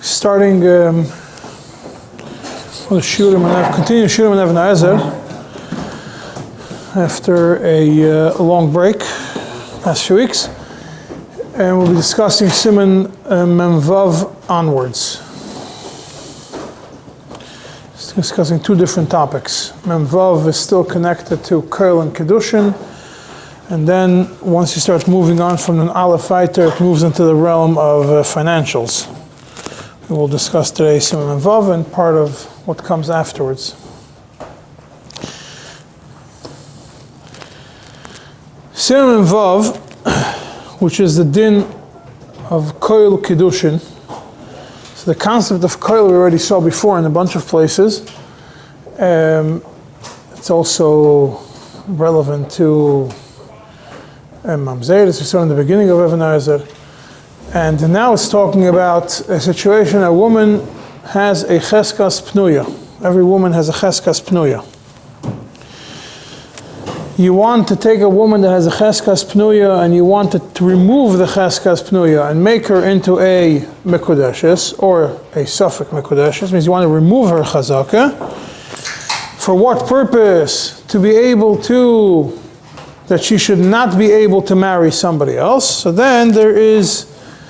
Starting continue Shurim and העזר after a long break, past few weeks, and we'll be discussing סימן Memvav onwards. Discussing two different topics. Memvav is still connected to Koil and קידושין, and then once you start moving on from an Aleph fighter, it moves into the realm of financials. We will discuss today סימן Memvav and part of what comes afterwards. סימן Memvav, which is the din of Koil קידושין. So the concept of Koil we already saw before in a bunch of places. It's also relevant to Mamzer, as we saw in the beginning of העזר. And now it's talking about a situation, a woman has a cheskas pnuya. Every woman has a cheskas pnuya. You want to take a woman that has a cheskas pnuya and you want to remove the cheskas pnuya and make her into a mekudeshes or a suffix mekudeshes, means you want to remove her chazaka. For what purpose? To be able to, that she should not be able to marry somebody else. So then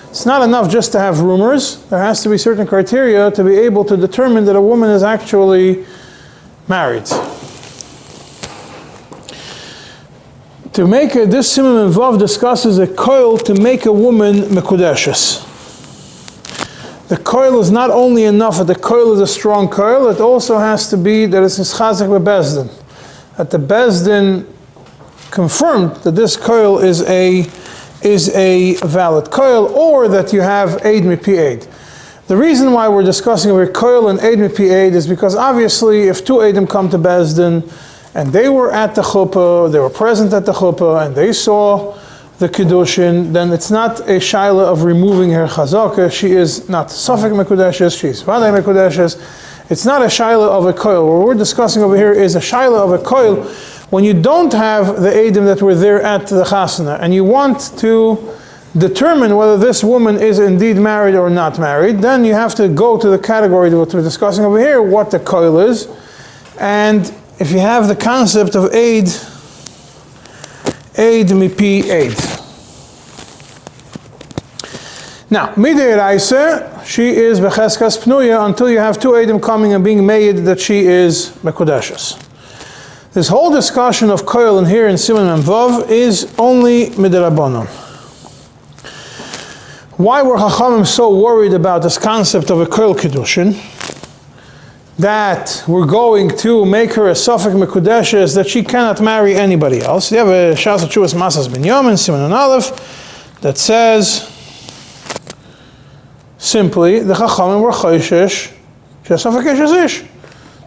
it's not enough just to have rumors. There has to be certain criteria to be able to determine that a woman is actually married. To make this סימן Memvav discusses a koil to make a woman mekudeshes. The koil is not only enough that the koil is a strong koil, it also has to be that it's chazak bebezdin. That the bezdin confirmed that this koil is a valid koil, or that you have eid mipi eid. The reason why we're discussing over koil and eid mipi eid is because obviously if two eidim come to bezdin and they were at the chuppah, they were present at the chuppah, and they saw the קידושין, then it's not a shaila of removing her chazaka. She is not suffix mekudeshes, she's vaday mekudeshes. It's not a shaila of a koil. What we're discussing over here is a shaila of a koil when you don't have the eidim that were there at the chasana, and you want to determine whether this woman is indeed married or not married, then you have to go to the category that we're discussing over here, what the koil is. And if you have the concept of eid mipi eid. Now, midiraisa, she is becheskas pnuya until you have two eidim coming and being made that she is mekudeshes. This whole discussion of koil in here in סימן Memvav is only midirabanan. Why were Chachamim so worried about this concept of a koil קידושין? That we're going to make her a suffix mekudeshes, that she cannot marry anybody else. You have a Shas Tshuvas Masas Binyamin, סימן Aleph, that says simply the Chachamim were choishesh she's suffix ish,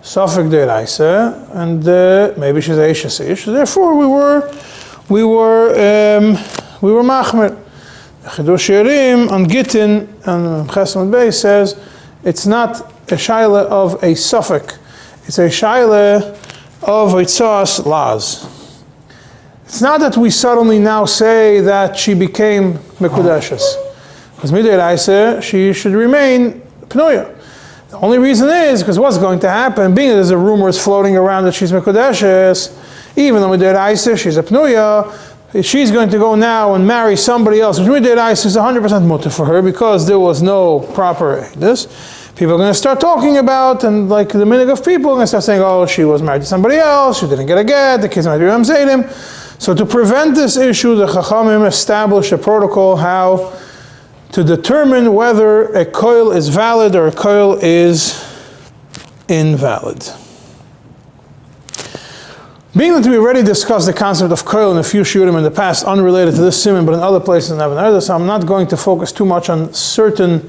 suffix deiraisa, and maybe she's eishes ish. Therefore, we were machmer. Chidush on Gittin and Chesed Beis says it's not a shaila of a suffix, it's a shaila of itzas laz. It's not that we suddenly now say that she became mekudeshes, because midiraisa she should remain pnuya. The only reason is because what's going to happen, being that there's a rumors floating around that she's mekudeshes, even though midiraisa she's a pnuya, she's going to go now and marry somebody else, which midiraisa is 100% mutter for her because there was no proper this. People are going to start talking about, and like the minhag of people are going to start saying, oh, she was married to somebody else, she didn't get a get, the kids might be mamzerim. So to prevent this issue, the Chachamim established a protocol how to determine whether a koil is valid or a koil is invalid. Being that we already discussed the concept of koil in a few shurim in the past, unrelated to this סימן, but in other places in העזר, so I'm not going to focus too much on certain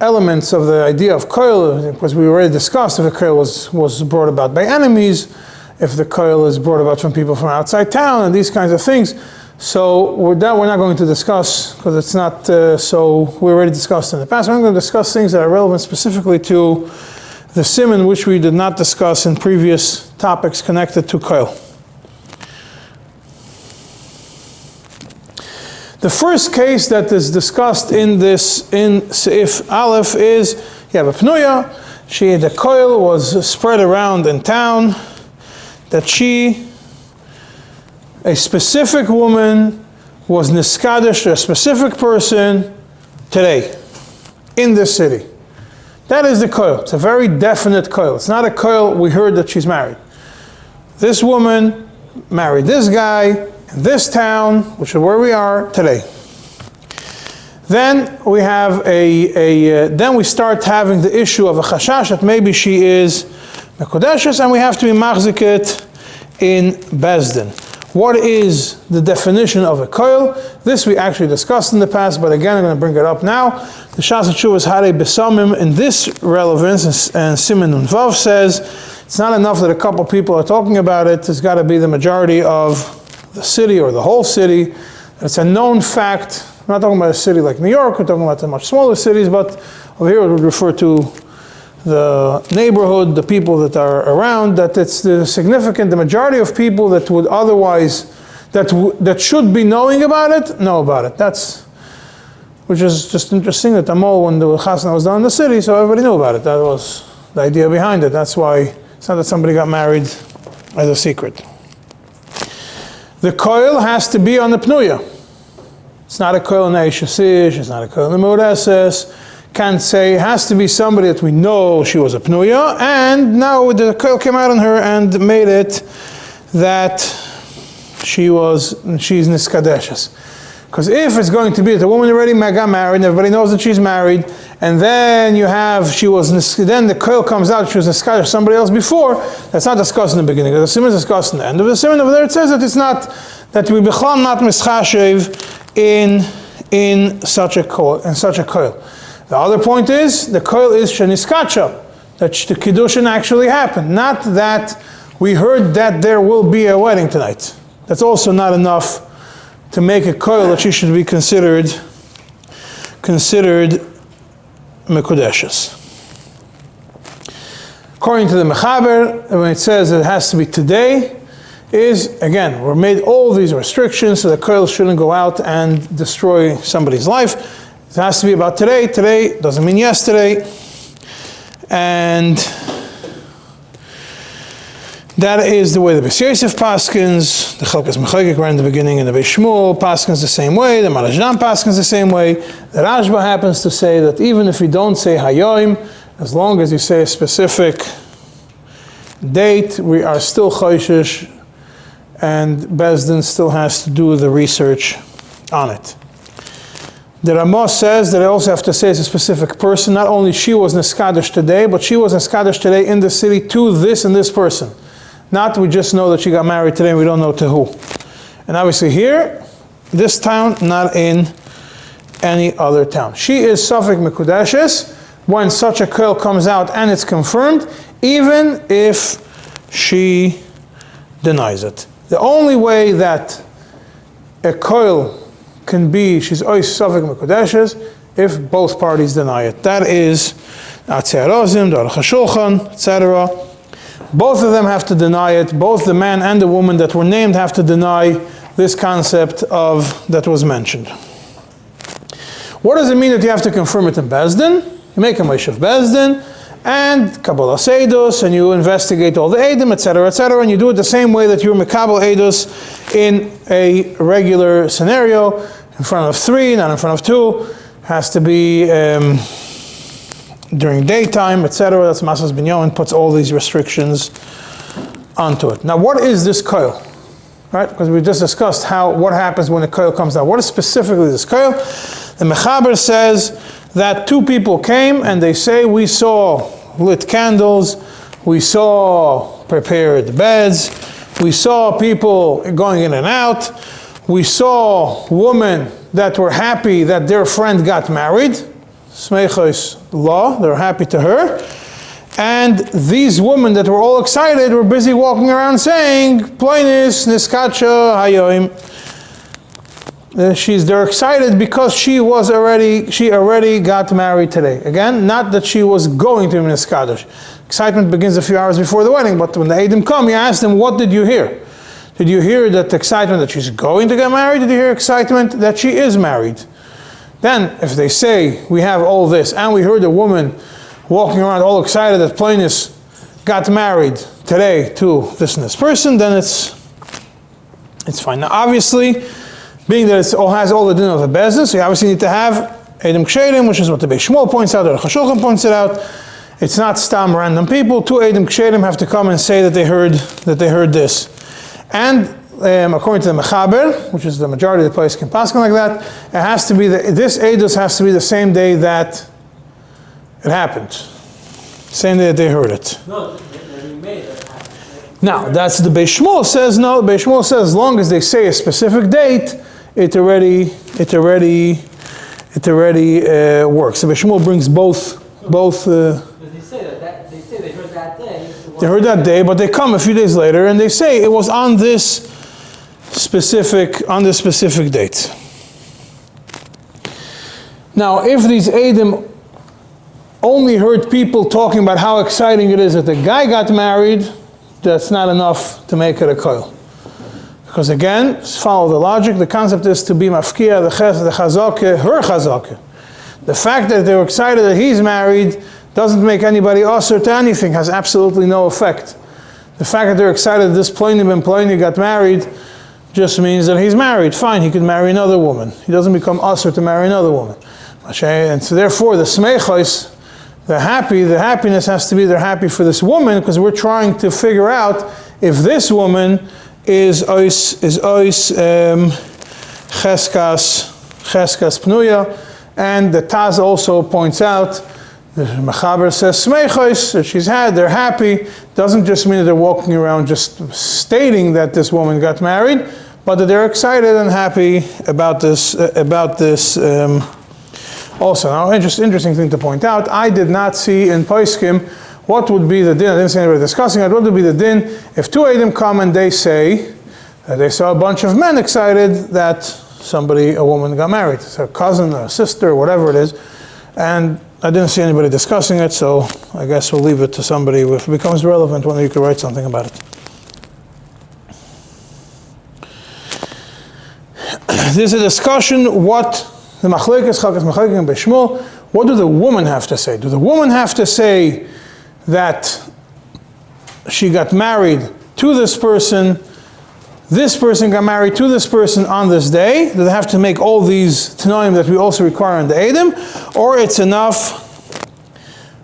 elements of the idea of koil, because we already discussed if a koil was brought about by enemies, if the koil is brought about from people from outside town, and these kinds of things. So we're not going to discuss, because it's not so we already discussed in the past. We're going to discuss things that are relevant specifically to the סימן, which we did not discuss in previous topics connected to koil. The first case that is discussed in Seif Aleph is, you have a pnuya, the koil was spread around in town, that a specific woman was niskadesh to a specific person today, in this city. That is the koil. It's a very definite koil. It's not a koil, we heard that she's married. This woman married this guy in this town, which is where we are today. Then we have then we start having the issue of a chashash that maybe she is mekodeshes, and we have to be machziket in Bezdin. What is the definition of a koil? This we actually discussed in the past, but again I'm going to bring it up now. The Shas HaTshuvas Harei Besamim in this relevance, and Siman and Vav says it's not enough that a couple people are talking about it. It's got to be the majority of the city or the whole city. It's a known fact. We're not talking about a city like New York. We're talking about the much smaller cities, but over here it would refer to the neighborhood, the people that are around, that it's the majority of people that would otherwise, that should be knowing about it, know about it. Which is just interesting that Amol, when the chasna was done in the city, so everybody knew about it. That was the idea behind it. That's why it's not that somebody got married as a secret. The koil has to be on the pnuya. It's not a koil in Eishasish, it's not a koil in the Modeses. Can't say, it has to be somebody that we know she was a pnuya, and now the koil came out on her and made it that she's niskadeshes. Because if it's going to be that the woman already got married, and everybody knows that she's married, and then then the koil comes out, she was niskadesh somebody else before, that's not discussed in the beginning. The Siman is discussed in the end of the Siman. Over there it says that it's not, that we b'chlam not mischashev in such a koil. The other point is, the koil is sheniskacha, that the קידושין actually happened, not that we heard that there will be a wedding tonight. That's also not enough to make a koil that she should be considered mekudeshes. According to the Mechaber, when it says it has to be today, is, again, we're made all these restrictions so the koil shouldn't go out and destroy somebody's life. It has to be about today. Today doesn't mean yesterday. And that is the way the Beis Yosef paskins, the Chalkas Mechagik right in the beginning, and the Beis Shmuel paskins the same way, the Marajdan paskins the same way. The Rashba happens to say that even if you don't say Hayoim, as long as you say a specific date, we are still Choishish, and Bezdin still has to do the research on it. The Ramah says that I also have to say it's a specific person. Not only she was niskadesh today, but she was niskadesh today in the city to this and this person. Not we just know that she got married today and we don't know to who. And obviously here, this town, not in any other town. She is Safek Mekudeshes when such a koil comes out and it's confirmed, even if she denies it. The only way that a koil can be, she's ois Safek Mekudeshes, if both parties deny it. That is Atzei Arozim, Aruch HaShulchan, etc. Both of them have to deny it. Both the man and the woman that were named have to deny this concept of that was mentioned. What does it mean that you have to confirm it in Bezdin? You make a Moshev Bezdin and Kabbalah Eidos, and you investigate all the Eidim, etc., and you do it the same way that you're Mekabel Eidos in a regular scenario, in front of 3, not in front of 2. Has to be during daytime, etc. That's Masas Binyamin puts all these restrictions onto it. Now, what is this koil? Right? Because we just discussed what happens when a koil comes out. What is specifically this koil? The Mechaber says that 2 people came and they say, we saw lit candles, we saw prepared beds, we saw people going in and out, we saw women that were happy that their friend got married. Smeichos law, they're happy to her. And these women that were all excited were busy walking around saying, Ploinis, Niskacha, Hayoim. They're excited because she already got married today. Again, not that she was going to be Niskadosh. Excitement begins a few hours before the wedding, but when the Eidim come, you ask them, what did you hear? Did you hear that excitement that she's going to get married? Did you hear excitement that she is married? Then, if they say, we have all this, and we heard a woman walking around all excited that Ploinus got married today to this and this person, then it's fine. Now, obviously, being that it has all the din of a business, you obviously need to have Edom Kshedim, which is what the Beis Shmuel points out, or the Chashulchan points it out. It's not stam random people. Two Edom Kshedim have to come and say that they heard this. And according to the Mechaber, which is the majority of the place can pass like that, it has to be this Eidos has to be the same day that it happened, same day that they heard it. No, they made it happen. Now that's the Beis Shmuel says. No, the Beis Shmuel says as long as they say a specific date, it already works. The Beis Shmuel brings both. They say they heard that day. They heard that day, but they come a few days later and they say it was on this specific date. Now, if these Edom only heard people talking about how exciting it is that the guy got married, that's not enough to make it a koil. Because again, follow the logic, the concept is to be mafkia, the chazake, her chazake. The fact that they were excited that he's married doesn't make anybody usher to anything, has absolutely no effect. The fact that they're excited that this Pliny ben Pliny got married just means that he's married. Fine, he could marry another woman. He doesn't become usher to marry another woman. And so therefore the smechos, the happiness has to be they're happy for this woman, because we're trying to figure out if this woman is ois cheskas pnuya. And the Taz also points out, the Mechaber says smechos, that they're happy, doesn't just mean that they're walking around just stating that this woman got married, but that they're excited and happy about this also. Now, interesting thing to point out, I did not see in Poskim what would be the din. I didn't see anybody discussing it. What would be the din if two Edom come and they say that they saw a bunch of men excited that a woman got married. It's her cousin or sister or whatever it is. And I didn't see anybody discussing it, so I guess we'll leave it to somebody. If it becomes relevant, when you could write something about it. There's a discussion what the machlekes, chalkas machlekes and Beis Shmuel, what do the woman have to say? Do the woman have to say that she got married to this person got married to this person on this day? Do they have to make all these tanoim that we also require in the Edom? Or it's enough,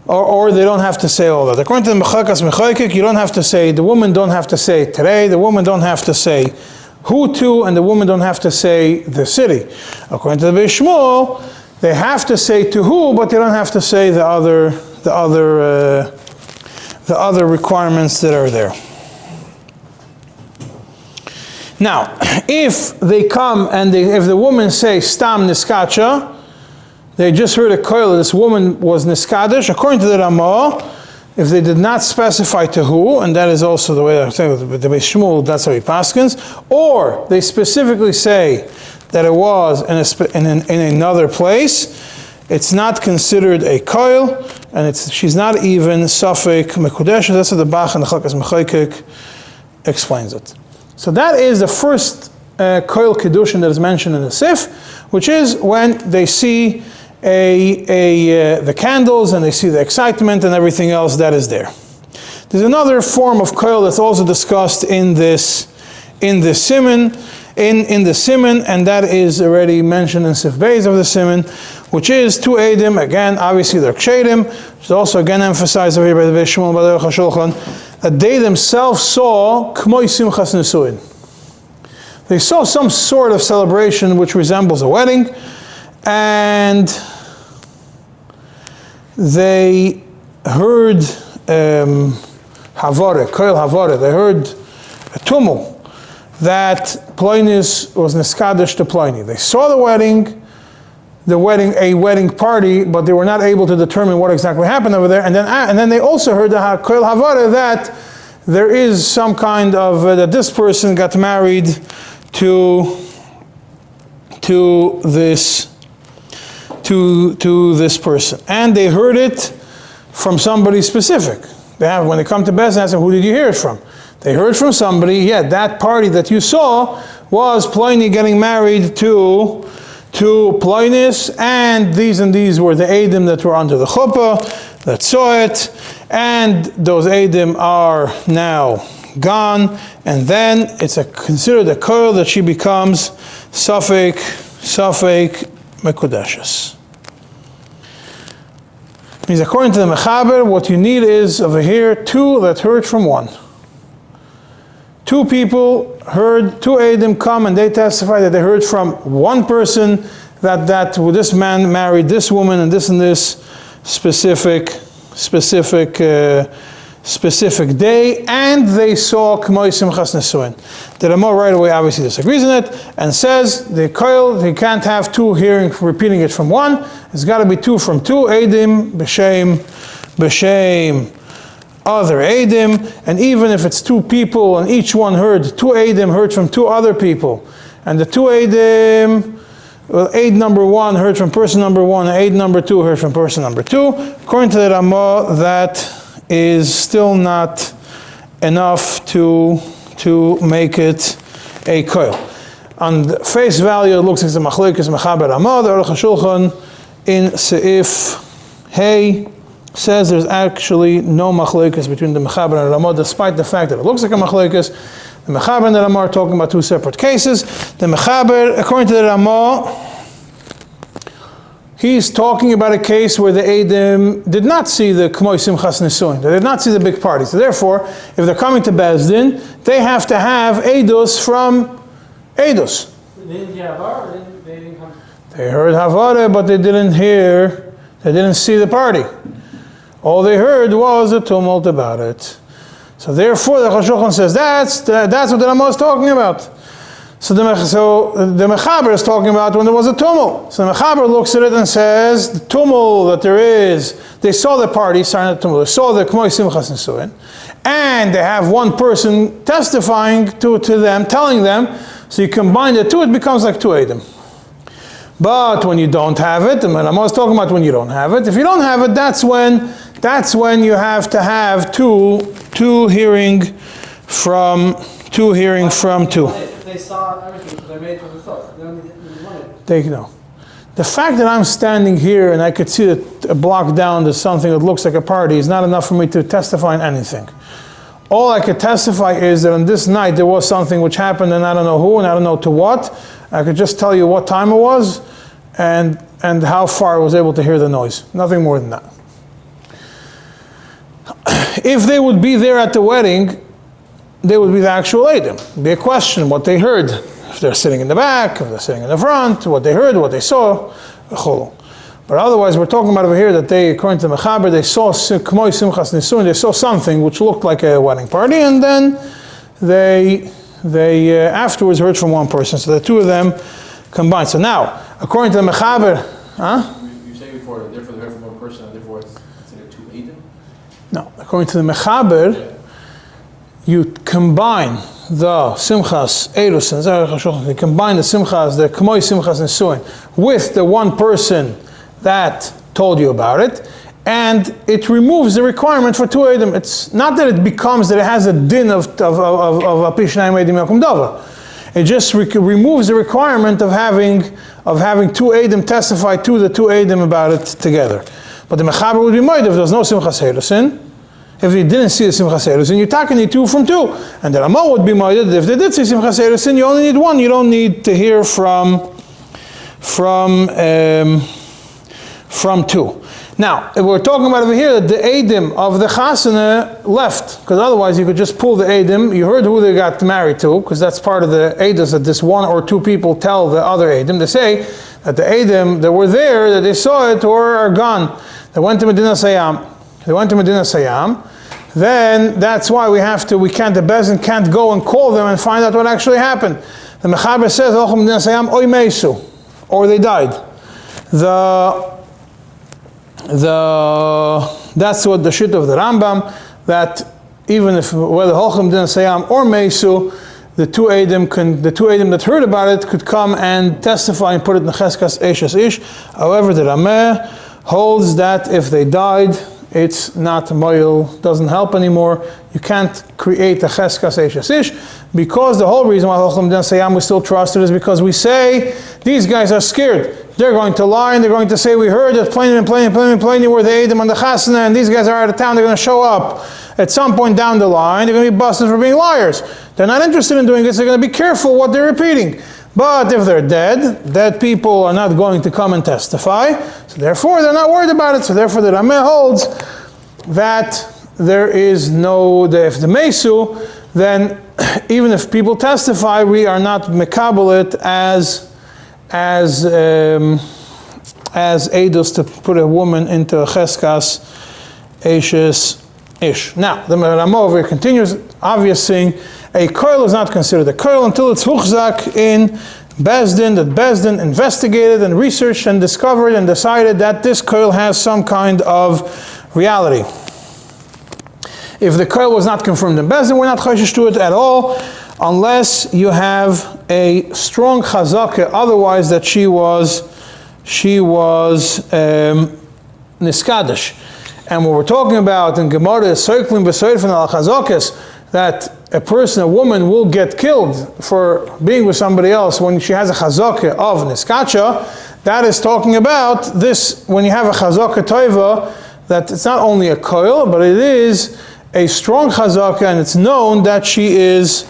or they don't have to say all that? According to the Mechakas Mechaykik, you don't have to say, the woman don't have to say today, the woman don't have to say who to, and the woman don't have to say the city. According to the Beis Shmuel, they have to say to who, but they don't have to say the other requirements that are there. Now, if they come and if the woman says stam niskacha, they just heard a koil, this woman was niskadish, according to the Ramah, if they did not specify to who, and that is also the way I say with the Beis Shmuel, that's how he paskins, or they specifically say that it was in another place, it's not considered a koil, and she's not even safek mekudesh. That's what the Bach and the Chalkas Mechaykik explains it. So that is the first koil קידושין that is mentioned in the Sif, which is when they see the candles and they see the excitement and everything else that is there. There's another form of koil that's also discussed in this Siman, and that is already mentioned in Sif Beis of the Siman, which is two Edom, again, obviously they're kshedim, which is also again emphasized over here by the Beis Shmuel, by the Chashulchan, that they themselves saw k'moi simchas nesuin. They saw some sort of celebration which resembles a wedding, and they heard havore, koil havore, they heard a tumult that Ploinus was neskadish to Pliny. They saw a wedding party, but they were not able to determine what exactly happened over there. And then they also heard the koil havore that there is some kind of that this person got married to this person, and they heard it from somebody specific. When they come to Beis, they ask them, who did you hear it from? They heard from somebody, yeah, that party that you saw was Pliny getting married to Ploinus, and these were the Eidim that were under the chuppah that saw it, and those Eidim are now gone, and then it's considered a koil that she becomes Safek Mekudeshes. Means according to the Mechaber, what you need is over here 2 that heard from 1. 2 people heard, 2 Eidim come and they testify that they heard from 1 person that this man married this woman and this specific day, and they saw K'moi Simchas Nesuin. The Ramah right away obviously disagrees on it and says the koil, he can't have 2 repeating it from 1. It's got to be 2 from 2 Eidim b'shem other Eidim, and even if it's 2 people and each one heard, 2 Eidim heard from 2 other people, and the 2 Eidim, well, Eid number 1 heard from person number 1, and Eid number 2 heard from person number 2. According to the Ramah, that is still not enough to make it a koil. On the face value, it looks like the machlokes Mechaber Ramah. The Aruch HaShulchan in Seif Hey says there's actually no machlokes between the Mechaber and Ramah, despite the fact that it looks like a machlokes. The Mechaber and the Ramah are talking about 2 separate cases. The Mechaber, according to the Ramah, he's talking about a case where the Eidim did not see the K'moi Simchas Nesuin. They did not see the big party. So therefore, if they're coming to Beis Din, they have to have Eidus from Eidus. They didn't hear Havar, they didn't come. They heard Havara, but they didn't see the party. All they heard was a tumult about it. So therefore, the Chashulchan says that's what the Ramah is talking about. So the Mechaber is talking about when there was a tumult. So the Mechaber looks at it and says, the tumult that there is, they saw the party, starting the tumult, they saw the K'moi Simchas Nesuin, and they have 1 person testifying to them, telling them, so you combine the 2, it becomes like 2 Eidim. But when you don't have it, and I'm always talking about when you don't have it, if you don't have it, that's when you have to have two hearing from 2. If they saw everything, they made from the thought. They don't want it. The fact that I'm standing here and I could see that a block down there's something that looks like a party is not enough for me to testify on anything. All I could testify is that on this night there was something which happened, and I don't know who and I don't know to what. I could just tell you what time it was and how far I was able to hear the noise. Nothing more than that. If they would be there at the wedding, they would be the actual Eidim. It'd be a question what they heard. If they're sitting in the back, if they're sitting in the front, what they heard, what they saw. But otherwise, we're talking about over here that they, according to the Mechaber, they saw K'moi Simchas Nesuin, they saw something which looked like a wedding party, and then they afterwards heard from 1 person. So the 2 of them combined. So now, according to the Mechaber, You say before that therefore they heard from 1 person, and therefore it's considered 2 Eidim? No, according to the Mechaber, you combine the Simchas Erusin, you combine the Simchas, the K'moi Simchas Nesuin, with the 1 person that told you about it, and it removes the requirement for 2 Eidim. It's not that it becomes that it has a din of Apishnayim Eidim Yakum Dava. It just removes the requirement of having 2 Eidim testify to the 2 Eidim about it together. But the Mechaber would be made if there was no Simchas Erusin. If they didn't see the Simchas Erusin, you're talking need 2 from 2. And the Ramah would be made if they did see Simchas Erusin, you only need 1. You don't need to hear from 2. Now, if we're talking about over here that the Eidim of the Chasana left, because otherwise you could just pull the Eidim, you heard who they got married to, because that's part of the Eidos that this 1 or 2 people tell the other Eidim. They say that the Eidim that were there, that they saw it, or are gone. They went to Medina Sayyam. Then that's why the Beis Din can't go and call them and find out what actually happened. The Mechaber says, or they died. That's what the shit of the Rambam, that even if whether Holchem Din Sayam or Mesu, the 2 Eidim that heard about it could come and testify and put it in the Cheskas Eshes Ish. However, the Rameh holds that if they died it's not moil, doesn't help anymore. You can't create a cheskas eishes ish, because the whole reason why Chacham didn't say we still trust it is because we say these guys are scared. They're going to lie and they're going to say we heard that plainly were the Edom and the Chasana, and these guys are out of town, they're going to show up at some point down the line, they're going to be busted for being liars. They're not interested in doing this, they're going to be careful what they're repeating. But if they're dead people are not going to come and testify, so therefore they're not worried about it. So therefore the Rameh holds that there is no, if the Mesu, then even if people testify, we are not mekabel it as edus to put a woman into a cheskas eishes ish. Now the Rameh over here continues, obvious thing. A koil is not considered a koil until it's huchzak in Bezdin, that Bezdin investigated and researched and discovered and decided that this koil has some kind of reality. If the koil was not confirmed in Bezdin, we're not choshesh to it at all, unless you have a strong chazakah, otherwise that she was niskadish. And what we're talking about in Gemara is circling b'soirfen al chazakis, that a person, a woman, will get killed for being with somebody else when she has a chazakah of niskacha. That is talking about this, when you have a chazakah toiva, that it's not only a koil, but it is a strong chazakah, and it's known that she is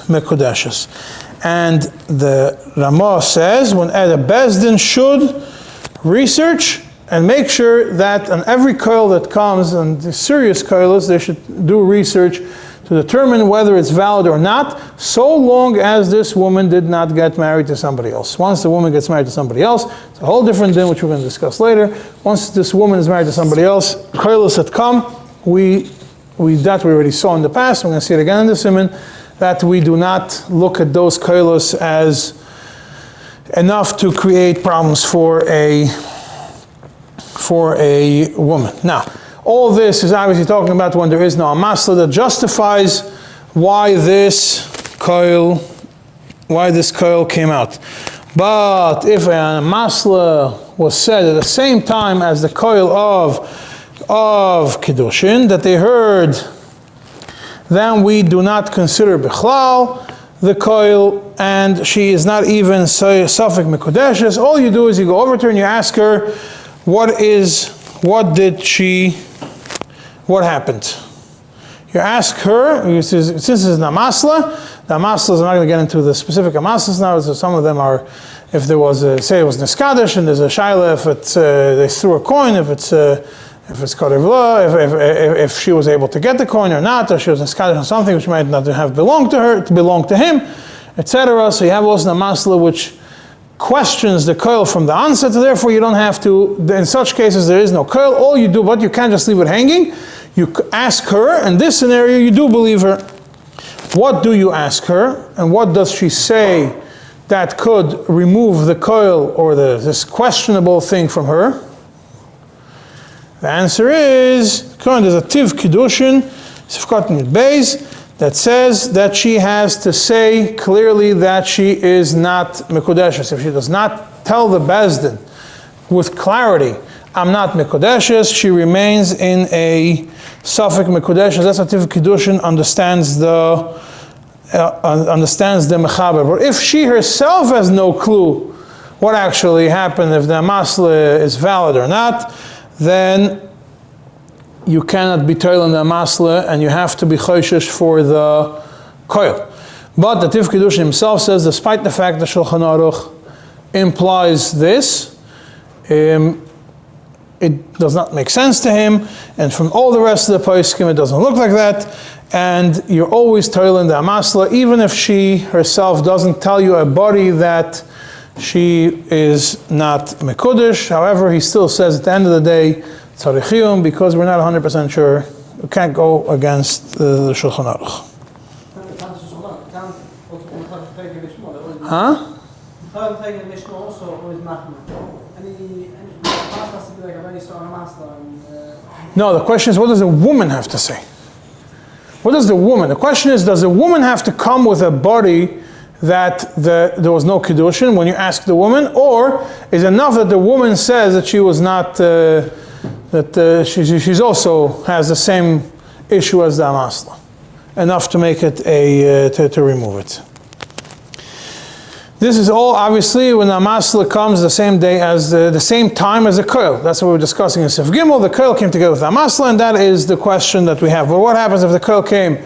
mekudeshes. And the Ramah says, when a bezdin should research and make sure that on every koil that comes, and the serious koilos, they should do research to determine whether it's valid or not, so long as this woman did not get married to somebody else. Once the woman gets married to somebody else, it's a whole different thing, which we're going to discuss later. Once this woman is married to somebody else, koilos that come, we already saw in the past, we're going to see it again in the Siman, that we do not look at those koilos as enough to create problems for a woman. Now, all this is obviously talking about when there is no amasla that justifies why this koil came out. But if an amasla was said at the same time as the koil of קידושין that they heard, then we do not consider bichlal the koil, and she is not even safek mekudeshes. All you do is you go over to her and you ask her, what happened? You ask her, since this is an amasla, the amaslas, I'm not going to get into the specific amaslas now, so some of them are, if there was say it was niskadish, and there's a shaila, if it's, they threw a coin, if it's karevla, if she was able to get the coin or not, or she was niskadish on something which might not have belonged to her, to belong to him, etc. So you have also an amasla which questions the koil from the onset, so therefore you don't have to, in such cases there is no koil, all you do, but you can't just leave it hanging, you ask her, in this scenario you do believe her. What do you ask her, and what does she say that could remove the koil or this questionable thing from her? The answer is, there's a tiv קידושין, Sifkat Mid Beis, that says that she has to say clearly that she is not mekudeshes. If she does not tell the bezdin with clarity, I'm not mekudeshes, she remains in a safek mekudeshes. That's what Tiv קידושין understands the mechaber. But if she herself has no clue what actually happened, if the amasla is valid or not, then you cannot be toil in the amasla, and you have to be choshesh for the koil. But the Tiv קידושין himself says, despite the fact that Shulchan Aruch implies this, it does not make sense to him, and from all the rest of the poskim it doesn't look like that, and you're always toil in the amasla, even if she herself doesn't tell you a body that she is not mekudesh. However, he still says at the end of the day, tzarichiyum, because we're not 100% sure, we can't go against the Shulchan Aruch. Huh? No, the question is, what does a woman have to say? What does the woman? The question is, does a woman have to come with a body that there was no קידושין when you ask the woman, or is it enough that the woman says that she was not that she's also has the same issue as the amasla, enough to make it to remove it. This is all obviously when the amasla comes the same day as the same time as the koil. That's what we're discussing in Sif Gimel. The koil came together with the amasla, and that is the question that we have. But what happens if the koil came?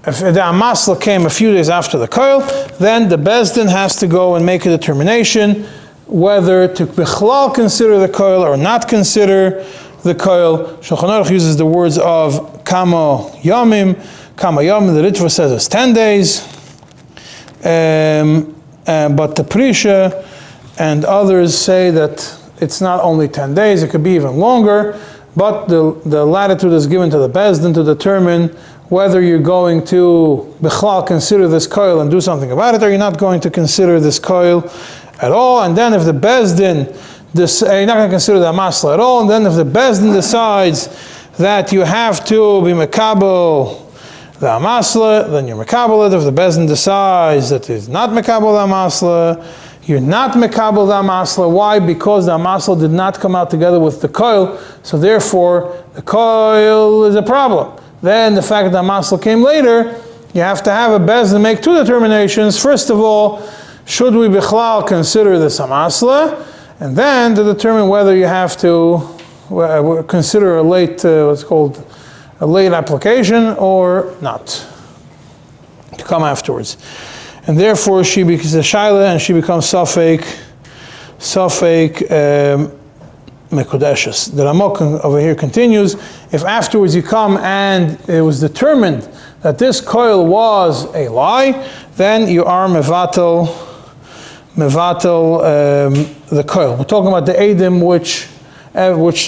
If the amasla came a few days after the koil, then the bezdin has to go and make a determination whether to bichlal consider the koil or not consider the koil. Shulchan Aruch uses the words of kama yamim. Kama yamim, the Ritva says it's 10 days. But the Prisha and others say that it's not only 10 days, it could be even longer, but the latitude is given to the Bezdin to determine whether you're going to Bichlal consider this koil and do something about it, or you're not going to consider this koil at all. And then if the Bezdin, you're not going to consider the Amasla at all, and then if the Bezdin decides that you have to be Mekabel the Amasla, then you're Mekabel it. If the Bezdin decides that it's not Mekabel the Amasla, you're not Mekabel the Amasla. Why? Because the Amasla did not come out together with the koil, so therefore the koil is a problem. Then the fact that the Amasla came later, you have to have a Bezdin make two determinations. First of all, should we Bichlal consider this Amasla? And then to determine whether you have to consider a late, what's called a late application or not, to come afterwards. And therefore she becomes a shaila and she becomes Safek Mekudeshes. The Ramok over here continues, if afterwards you come and it was determined that this koil was a lie, then you are mevatel the koil. We're talking about the Eidim which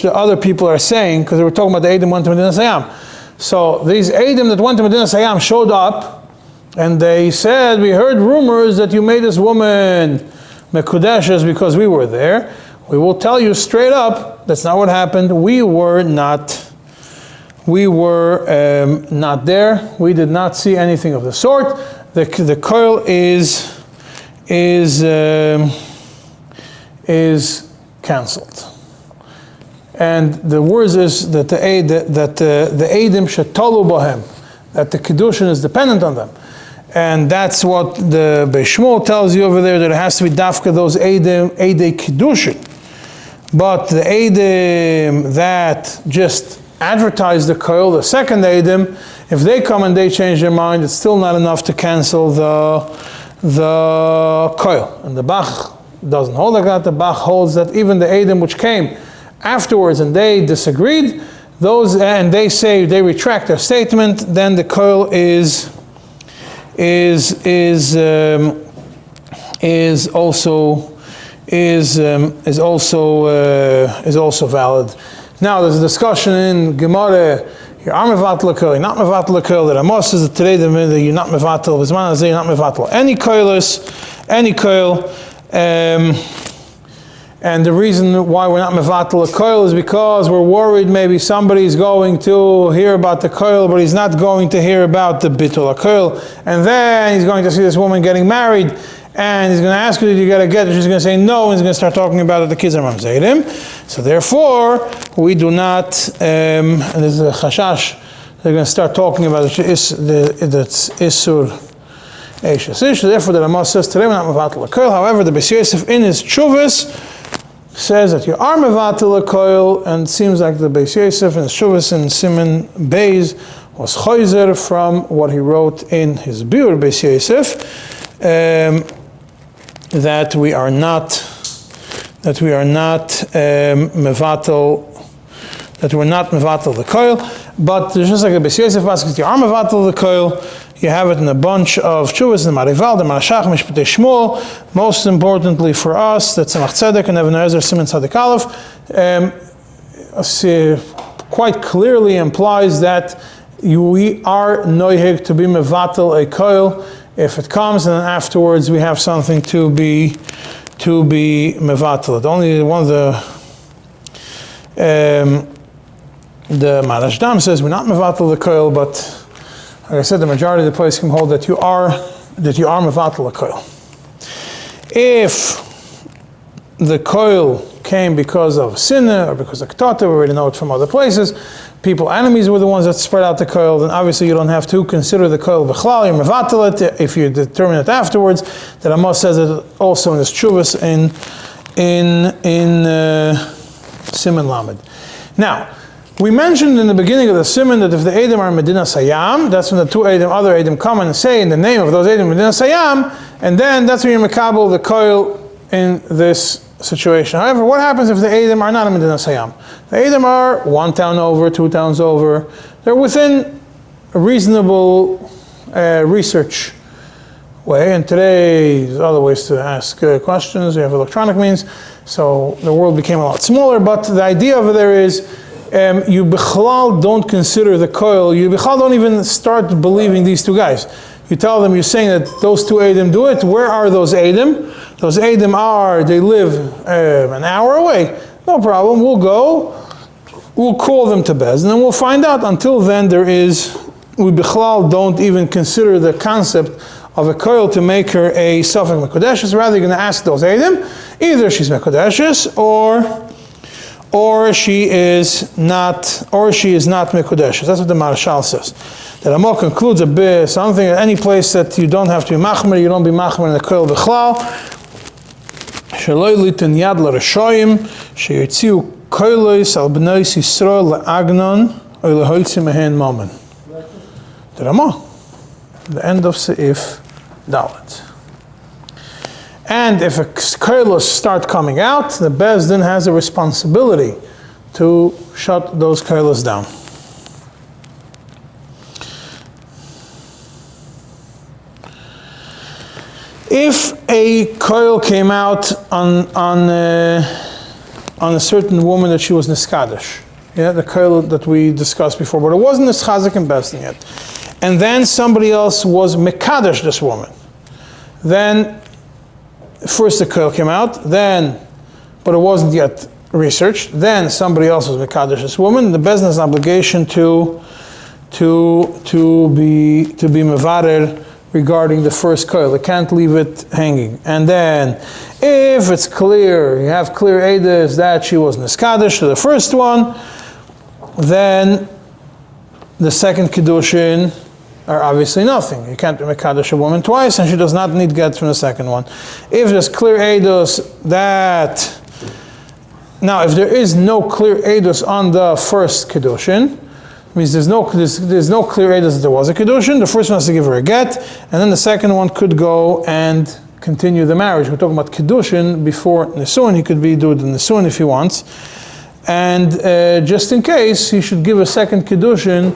the other people are saying, because they were talking about the Eidim went to Medina Sayyam. So these Eidim that went to Medina Sayyam showed up, and they said, we heard rumors that you made this woman Mekudeshes because we were there. We will tell you straight up, that's not what happened. We were not there. We did not see anything of the sort. The koil is cancelled. And the words is that the Eidim shetalu bohem, that the Kiddushin is dependent on them. And that's what the Beis Shmuel tells you over there, that it has to be dafka those Eidei Kiddushin. But the Eidim that just advertise the koil, the second Eidim, if they come and they change their mind, it's still not enough to cancel the koil. And the Bach doesn't hold like that. The Bach holds that even the Eidim which came afterwards and they disagreed, and they say they retract their statement, then the koil is also valid. Now there's a discussion in Gemara. You are mevatel koil, you're not mevatel koil. The Ramos says that today you're not mevatel. B'zman hazeh you're not mevatel any koil. And the reason why we're not mevatel a koil is because we're worried maybe somebody's going to hear about the koil, but he's not going to hear about the bitul koil, and then he's going to see this woman getting married, and he's going to ask her, did you get a get? And she's going to say no, and he's going to start talking about it. The kids are mamzeidim. So therefore, we do not. And there's a chashash. They're going to start talking about that's isur. Therefore, the Rama says today we're not mevatel a koil. However, the Beis Yosef in his Tshuvas says that you are mevatel a koil, and it seems like the Beis Yosef in his Tshuvas in Siman Beis was choizer from what he wrote in his Biur Beis Yosef, that we are not mevatel the koil. But there's just like the Beis Yosef asks, you are mevatel the koil. You have it in a bunch of Tshuvas, the Marival, the Marashach, Mishpatei Shmuel. Most importantly for us, that's Tzemach Tzedek and Even Siman Tzadik Aleph, quite clearly implies that we are noihig to be mevatel a koil if it comes, and then afterwards we have something to be mevatel. Only one of the Marashdam says we're not mevatel the koil, but like I said, the majority of the place can hold that you are mevatel a koil. If the koil came because of sinner or because of ktata, we already know it from other places. People, enemies were the ones that spread out the koil, then obviously you don't have to consider the koil b'chlal, you're mevatel it if you determine it afterwards. The Rama says it also in his chuvas in Siman Lamed. Now, we mentioned in the beginning of the Siman that if the Edom are Medina Sayam, that's when the two other Edom come and say in the name of those Edom Medina Sayam, and then that's when you makabel the koil in this situation. However, what happens if the Edom are not in Medina Sayam? The Edom are 1 town over, 2 towns over. They're within a reasonable research way, and today there's other ways to ask questions. You have electronic means, so the world became a lot smaller, but the idea over there is you bichlal don't consider the koil, you bichlal don't even start believing these two guys. You tell them, you're saying that those two Edom do it. Where are those Edom? Those Edom they live an hour away. No problem, we'll go, we'll call them to Bez, and then we'll find out. Until then, we bichlal don't even consider the concept of a koil to make her a safek mekudeshes. Rather, you're going to ask those Edom, either she's mekudeshes, or she is not mekudeshes. That's what the Marshal says. The Rama concludes a bit something at any place that you don't have to be machmer, you don't be machmer in the koil bichlal. Shaloi litin yad l'reshoyim sheyitziu koilos al b'nai Yisrael le'agnon or leholtzi mehen momen. The Rama, the end of Seif Dalet. And if a koilos start coming out, the Beis Din has a responsibility to shut those koilos down. If a koil came out on a certain woman that she was niskadish, the koil that we discussed before, but it wasn't nischazik and Beis Din yet, and then somebody else was mekadesh this woman, then first the koil came out, but it wasn't yet researched, then somebody else was mekadesh this woman, the Beis Din has an obligation to be mevarer regarding the first koil. They can't leave it hanging. And then, if it's clear, you have clear eidos that she was niskadish to the first one, then the second kiddushin are obviously nothing. You can't be mekadesh a woman twice, and she does not need get from the second one. If there's clear eidos that, now if there is no clear eidos on the first kiddushin, means there's no clear eidos that there was a kiddushin. The first one has to give her a get, and then the second one could go and continue the marriage. We're talking about kiddushin before nisuin. He could do the nisuin if he wants, and just in case, he should give a second kiddushin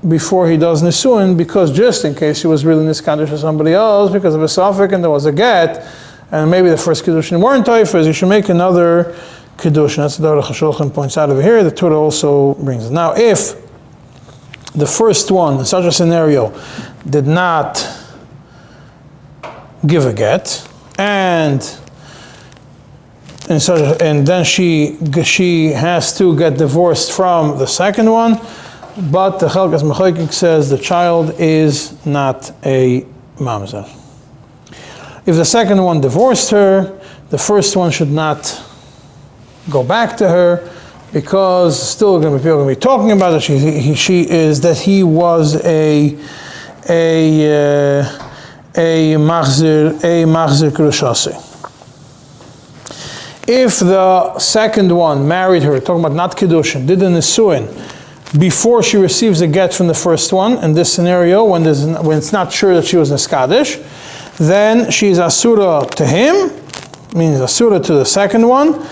before he does nisuin, because just in case he was really niskadish to somebody else because of a safek and there was a get, and maybe the first kiddushin weren't taifas, he should make another kiddushin. That's what the Shulchan points out over here. The Torah also brings it. Now, if the first one in such a scenario did not give a get, and then she has to get divorced from the second one, but the Chelkas Mechoikik says the child is not a mamzer. If the second one divorced her, the first one should not go back to her, because still going to be people going to be talking about it. He was a machzir kirushasi. If the second one married her, talking about not kiddushin, did the nisuin before she receives a get from the first one, in this scenario when it's not sure that she was niskadish, then she's asura to him, means asura to the second one.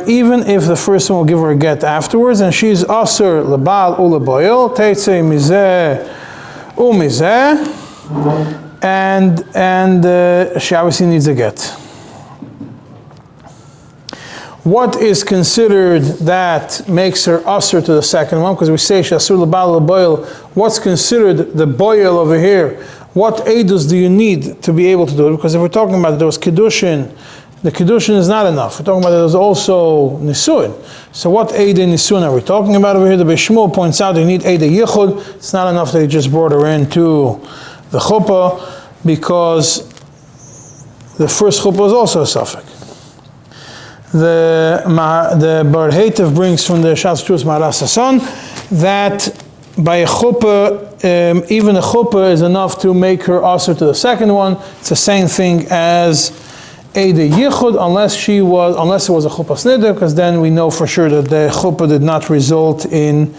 Even if the first one will give her a get afterwards, and she's asur lebal uleboyel teitze mizeh umizeh, and she obviously needs a get. What is considered that makes her asur to the second one? Because we say she asur lebal uleboyel. What's considered the boyel over here? What eidos do you need to be able to do it? Because if we're talking about there was kiddushin, the kiddushin is not enough. We're talking about there's also nisuin. So what eidei nisuin are we talking about over here? The Beis Shmuel points out you need eidei yichud. It's not enough that he just brought her into the chuppah, because the first chuppah is also a suffix. the Bar Heitev brings from the Shas Trus Maras Hasan that by a chuppah, even a chuppah is enough to make her asur to the second one. It's the same thing as Eide Yichud, unless it was a chuppah snidr, because then we know for sure that the chuppah did not result in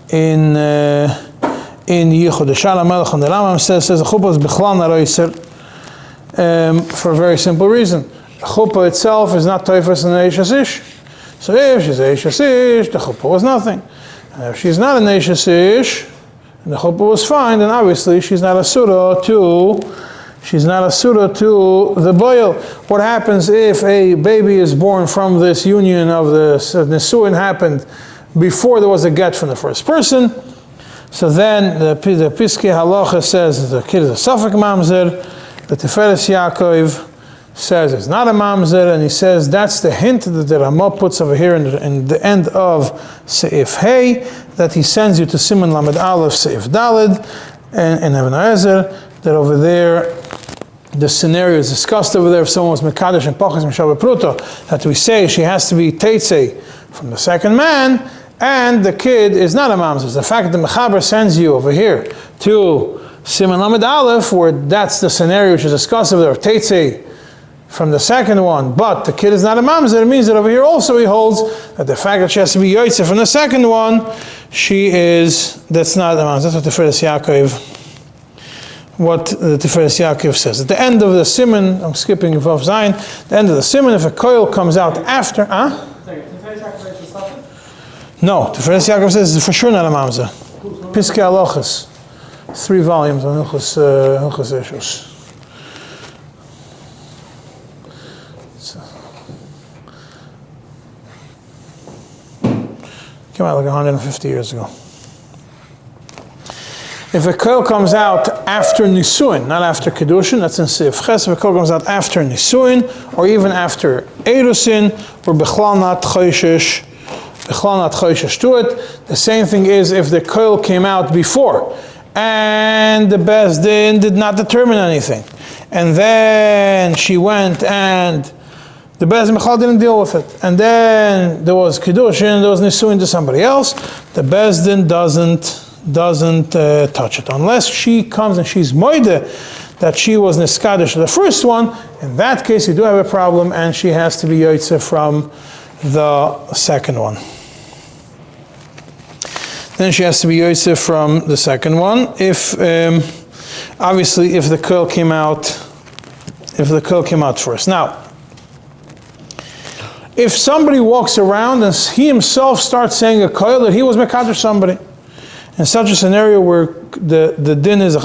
Yichud. The Shalom Melech on the Rambam says a chuppah is bichlal naroiser, for a very simple reason. The chuppah itself is not toifas in the Eishes Ish. So if she's Eishes Ish, the chuppah was nothing. And if she's not an Eishes Ish, and the chuppah was fine, then obviously she's not a surah to the boil. What happens if a baby is born from this union of the Nisuin happened before there was a get from the first person? So then the Piskei Halacha says the kid is a Safek Mamzer. The Tiferes Yaakov says it's not a Mamzer, and he says that's the hint that the Ramah puts over here in the end of Seif Hey, that he sends you to Siman Lamed Aleph Seif Daled, and העזר, that over there the scenario is discussed over there. If someone was Mekadosh and Pachas Mishav Pruto, that we say she has to be Teitzei from the second man, and the kid is not a Mamzer. The fact that the Mechaber sends you over here to Siman Lamed Aleph, where that's the scenario which is discussed over there, of Teitzei from the second one, but the kid is not a mamzer, it means that over here also he holds that the fact that she has to be yotzeh from the second one, that's not a mamzer. That's what the Tiferes Yaakov says. At the end of the Siman, I'm skipping Vav Zayin, the end of the Siman, if a koil comes out after, Tiferes Yaakov is the Safek? No, Tiferes Yaakov says it's for sure not a mamzer. Piskei Halachos, 3 volumes on Hilchos issues. Came out like 150 years ago. If a koil comes out after Nisuin, not after קידושין, that's in Seif Ches. If a koil comes out after Nisuin, or even after Eirusin, we're bechlal not choishesh to it. The same thing is if the koil came out before, and the Beis Din did not determine anything, and then she went and the Beis Din didn't deal with it, and then there was קידושין, there was Nisuin to somebody else. The Beis Din doesn't touch it unless she comes and she's moide that she was niskadish to the first one. In that case, you do have a problem, and she has to be yotzeh from the second one. Then she has to be yotzeh from the second one. If obviously if the koil came out first. Now, if somebody walks around and he himself starts saying a koil that he was mekadosh somebody, in such a scenario where the din is, as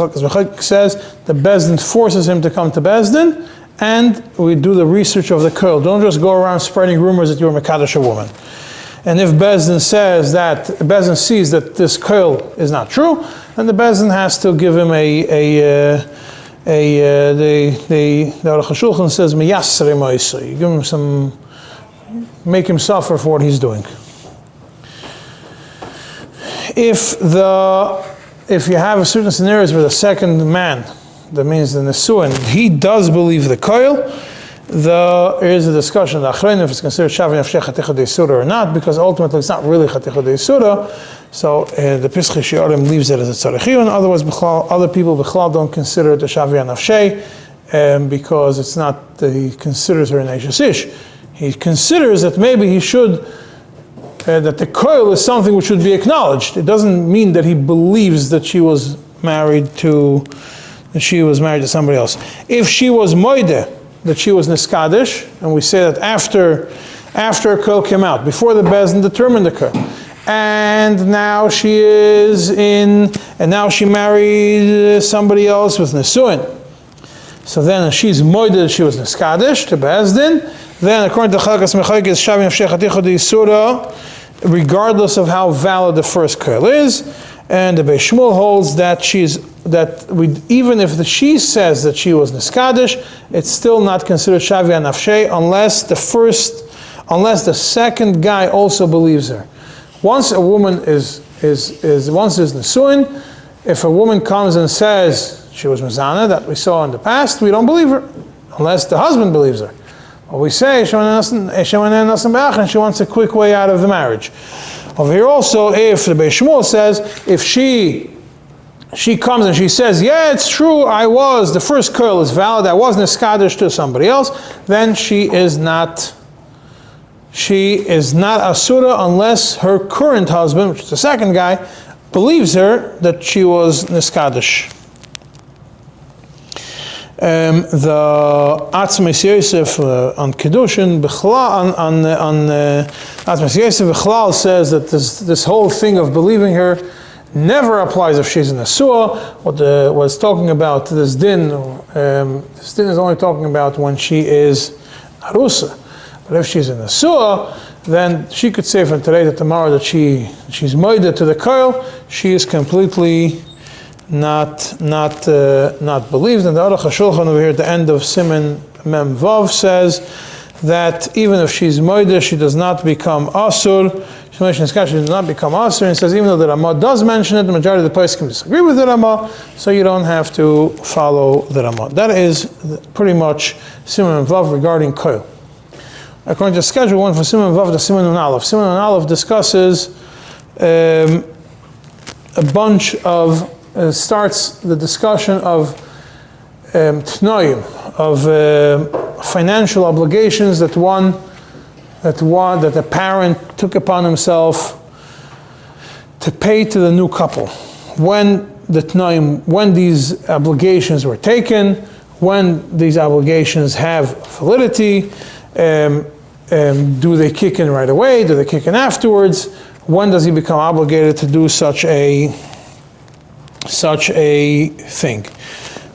says, the Beis Din forces him to come to Beis Din, and we do the research of the koil. Don't just go around spreading rumors that you're mekadosh a woman. And if Beis Din sees that this koil is not true, then the Beis Din has to give him the Aruch HaShulchan says miyasrei ma'aseh. You give him make him suffer for what he's doing. If you have a certain scenarios where the second man, that means the Nisuin, he does believe the koil, there is a discussion if it's considered Shavi Nafshei Chaticha De'Sura or not, because ultimately it's not really Chaticha De'Sura. So the Piskei Shi'arim leaves it as a Tzarechiyun. Otherwise, other people B'chlal don't consider it a Shavi Nafshei, because it's not, he considers her an Eishes Ish. He considers that maybe he should, that the koil is something which should be acknowledged. It doesn't mean that he believes that she was married to somebody else. If she was moide, that she was niskadish, and we say that after a koil came out, before the Beis Din determined the koil, and now she married somebody else with nisuin. So then she's moide that she was niskadish to Beis Din. Then, according to Chalkas Mechaykes, Shavi Nafshei Chaticha De'Sura, regardless of how valid the first koil is, and the Beis Shmuel holds that even if she says that she was niskadish, it's still not considered Shavi Nafshei unless the second guy also believes her. Once a woman once there's nisuin, if a woman comes and says she was mezana, that we saw in the past, we don't believe her unless the husband believes her. Or we say, and she wants a quick way out of the marriage. Over here also, if the Beis Shmuel says, if she comes and she says, yeah, it's true, the first curl is valid, I was niskadish to somebody else, then she is not asura unless her current husband, which is the second guy, believes her that she was niskadish. The Atzmes Yosef on קידושין on Atzmes Yosef Bechlal says that this whole thing of believing her never applies if she's in a suah. What was talking about this din is only talking about when she is arusa. But if she's in a suah, then she could say from today to tomorrow that she's moida to the koil. She is completely not believed. And the Aruch HaShulchan over here at the end of Siman Mem Vav says that even if she's moida, she does not become asur. She does not become asur. And says even though the Ramah does mention it, the majority of the poskim disagree with the Ramah, so you don't have to follow the Ramah. That is pretty much Siman Mem Vav regarding koil. According to schedule 1 for Siman Vav, the Siman Nun Aleph. Siman Nun Aleph discusses a bunch of starts the discussion of tnoim, of financial obligations that a parent took upon himself to pay to the new couple. When these obligations were taken, when these obligations have validity, do they kick in right away? Do they kick in afterwards? When does he become obligated to do such a thing?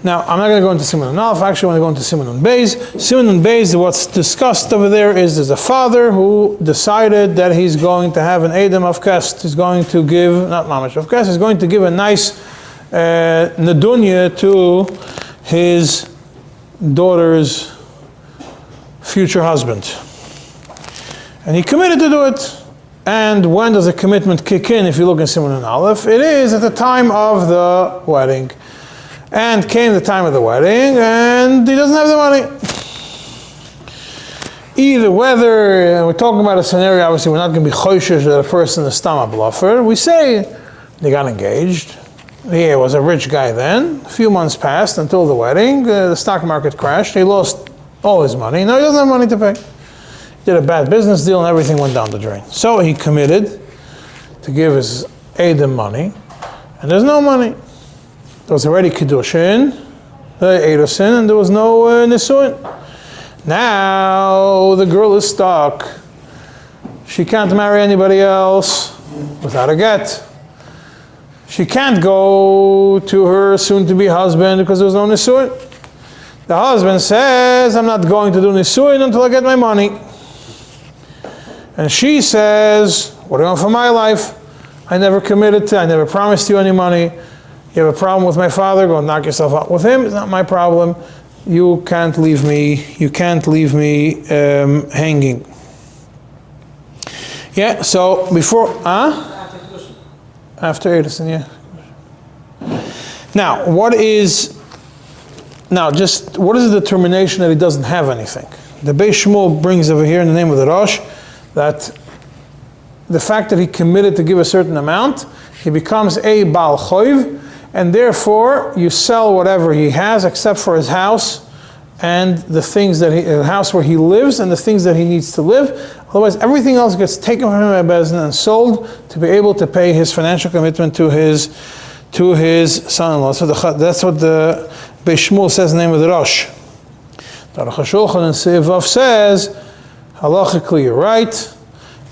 Now, I'm not going to go into Siman Nun Aleph. Actually, I want to go into Siman Nun Beis. Siman Nun Beis, what's discussed over there's a father who decided that he's going to have an Edom of Kest. He's going to give, not Mamash of Kest, he's going to give a nice Nidonיא to his daughter's future husband. And he committed to do it. And when does the commitment kick in if you look in Siman Nun Aleph? It is at the time of the wedding. And came the time of the wedding, and he doesn't have the money. Either whether, we're talking about a scenario, obviously we're not going to be choishish that a person is stam bluffer. We say they got engaged. He was a rich guy then. A few months passed until the wedding. The stock market crashed. He lost all his money. Now he doesn't have money to pay. Did a bad business deal and everything went down the drain. So he committed to give his Edom money, and there's no money. There was already קידושין, Eidosin, and there was no Nisuin. Now the girl is stuck. She can't marry anybody else without a get. She can't go to her soon-to-be husband because there's no Nisuin. The husband says, I'm not going to do Nisuin until I get my money. And she says, what do you want for my life? I never promised you any money. You have a problem with my father, go knock yourself out with him. It's not my problem. You can't leave me hanging. Yeah, so before, after Edison, yeah. Now, what is the determination that he doesn't have anything? The Beis Shmuel brings over here in the name of the Rosh that the fact that he committed to give a certain amount, he becomes a Baal Choiv, and therefore you sell whatever he has except for his house and the things the house where he lives and the things that he needs to live. Otherwise, everything else gets taken from him by Bezdin and sold to be able to pay his financial commitment to his son-in-law. So that's what the Beis Shmuel says in the name of the Rosh. The Aruch HaShulchan in Sevav says, halachically you're right,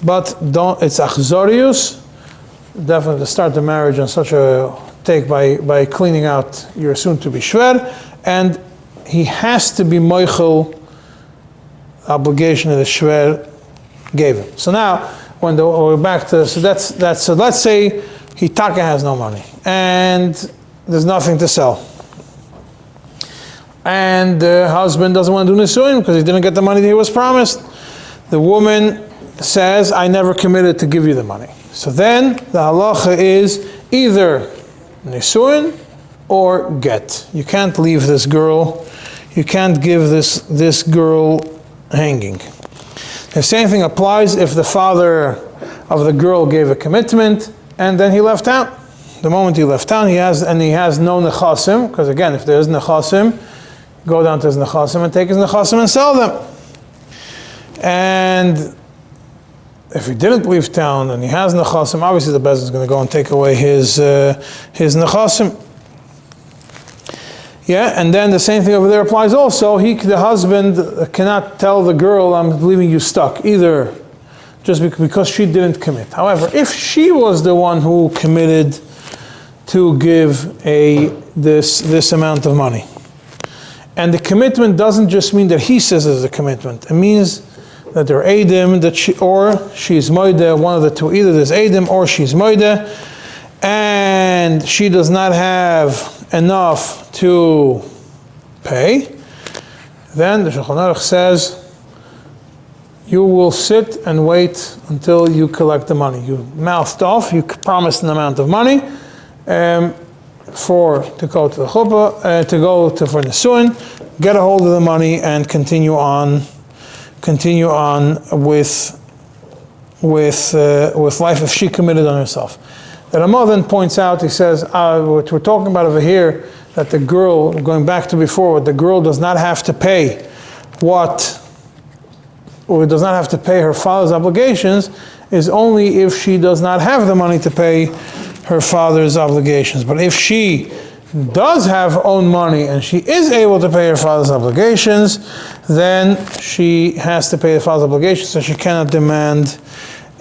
but it's achzorius, definitely to start the marriage on such a take by cleaning out your soon-to-be shver, and he has to be moichel obligation that the shver gave him. So now, when we're back to, so let's say Hitaka has no money, and there's nothing to sell. And the husband doesn't want to do nisuin because he didn't get the money that he was promised. The woman says, I never committed to give you the money. So then the halacha is either nisuin or get. You can't leave this girl. You can't give this girl hanging. The same thing applies if the father of the girl gave a commitment and then he left town. The moment he left town, he has no nechasim, because again, if there is nechasim, go down to his nechasim and take his nechasim and sell them. And if he didn't leave town and he has nechasim, obviously the Bezdin is going to go and take away his nechasim. Yeah, and then the same thing over there applies also. The husband cannot tell the girl, I'm leaving you stuck, either just because she didn't commit. However, if she was the one who committed to give this amount of money, and the commitment doesn't just mean that he says it's a commitment. It means that they're Eidim, or she's Moide, one of the two. Either there's Eidim or she's Moide, and she does not have enough to pay. Then the Shulchan Aruch says, you will sit and wait until you collect the money. You mouthed off, you promised an amount of money to go to the chuppah, for Nisuin, get a hold of the money and continue on with life if she committed on herself. The Ramah then points out, he says, what we're talking about over here, that the girl, going back to before, what the girl does not have to pay does not have to pay her father's obligations is only if she does not have the money to pay her father's obligations. But if she does have her own money and she is able to pay her father's obligations, then she has to pay the father's obligations, so she cannot demand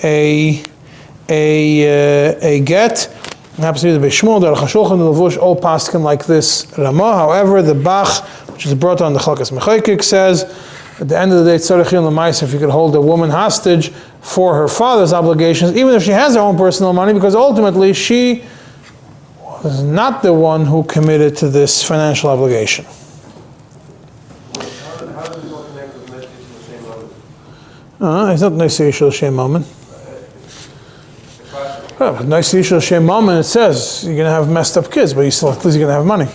a get. Happens to be the Bishmul, the Al-Chashulchan, the Lavush, all paskin like this Ramah. However, the Bach, which is brought on the Chalkas Mechaykik, says, at the end of the day, tzarichin l'maisa, if you could hold a woman hostage for her father's obligations, even if she has her own personal money, because ultimately she was not the one who committed to this financial obligation. How does it all connect with Neshei Shel Shem? It's not Neshei Shel Shem Mammon. But Neshei Shel Shem Mammon, it says you're going to have messed up kids, but at least you're going to have money.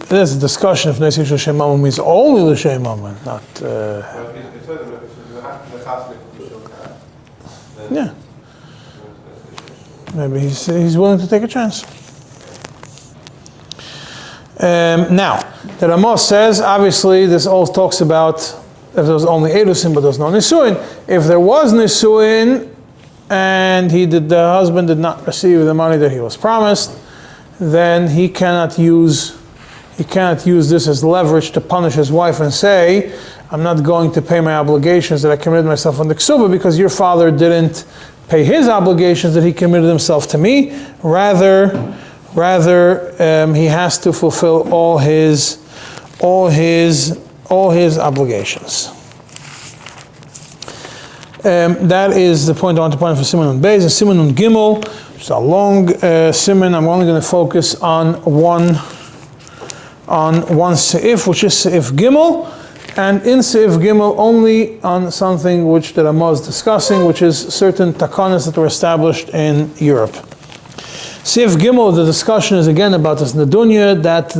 There's a discussion if Neshei Shel Shem Mammon means only L'Shem Mammon, not... Yeah. Maybe he's willing to take a chance. Now, the Ramah says, obviously, this all talks about if there was only Eidusin but there's no Nisuin. If there was Nisuin and the husband did not receive the money that he was promised, then he cannot use this as leverage to punish his wife and say, I'm not going to pay my obligations that I committed myself on the ksuba because your father didn't pay his obligations that he committed himself to me. Rather, he has to fulfill all his obligations. That is the point I want to point out for Siman and Beis. And Siman and Gimel, which is a long Siman, I'm only going to focus on one seif, which is seif Gimel, and in seif Gimel only on something which the Ramah is discussing, which is certain takanas that were established in Europe. Seif Gimel, the discussion is again about this Nidunyə that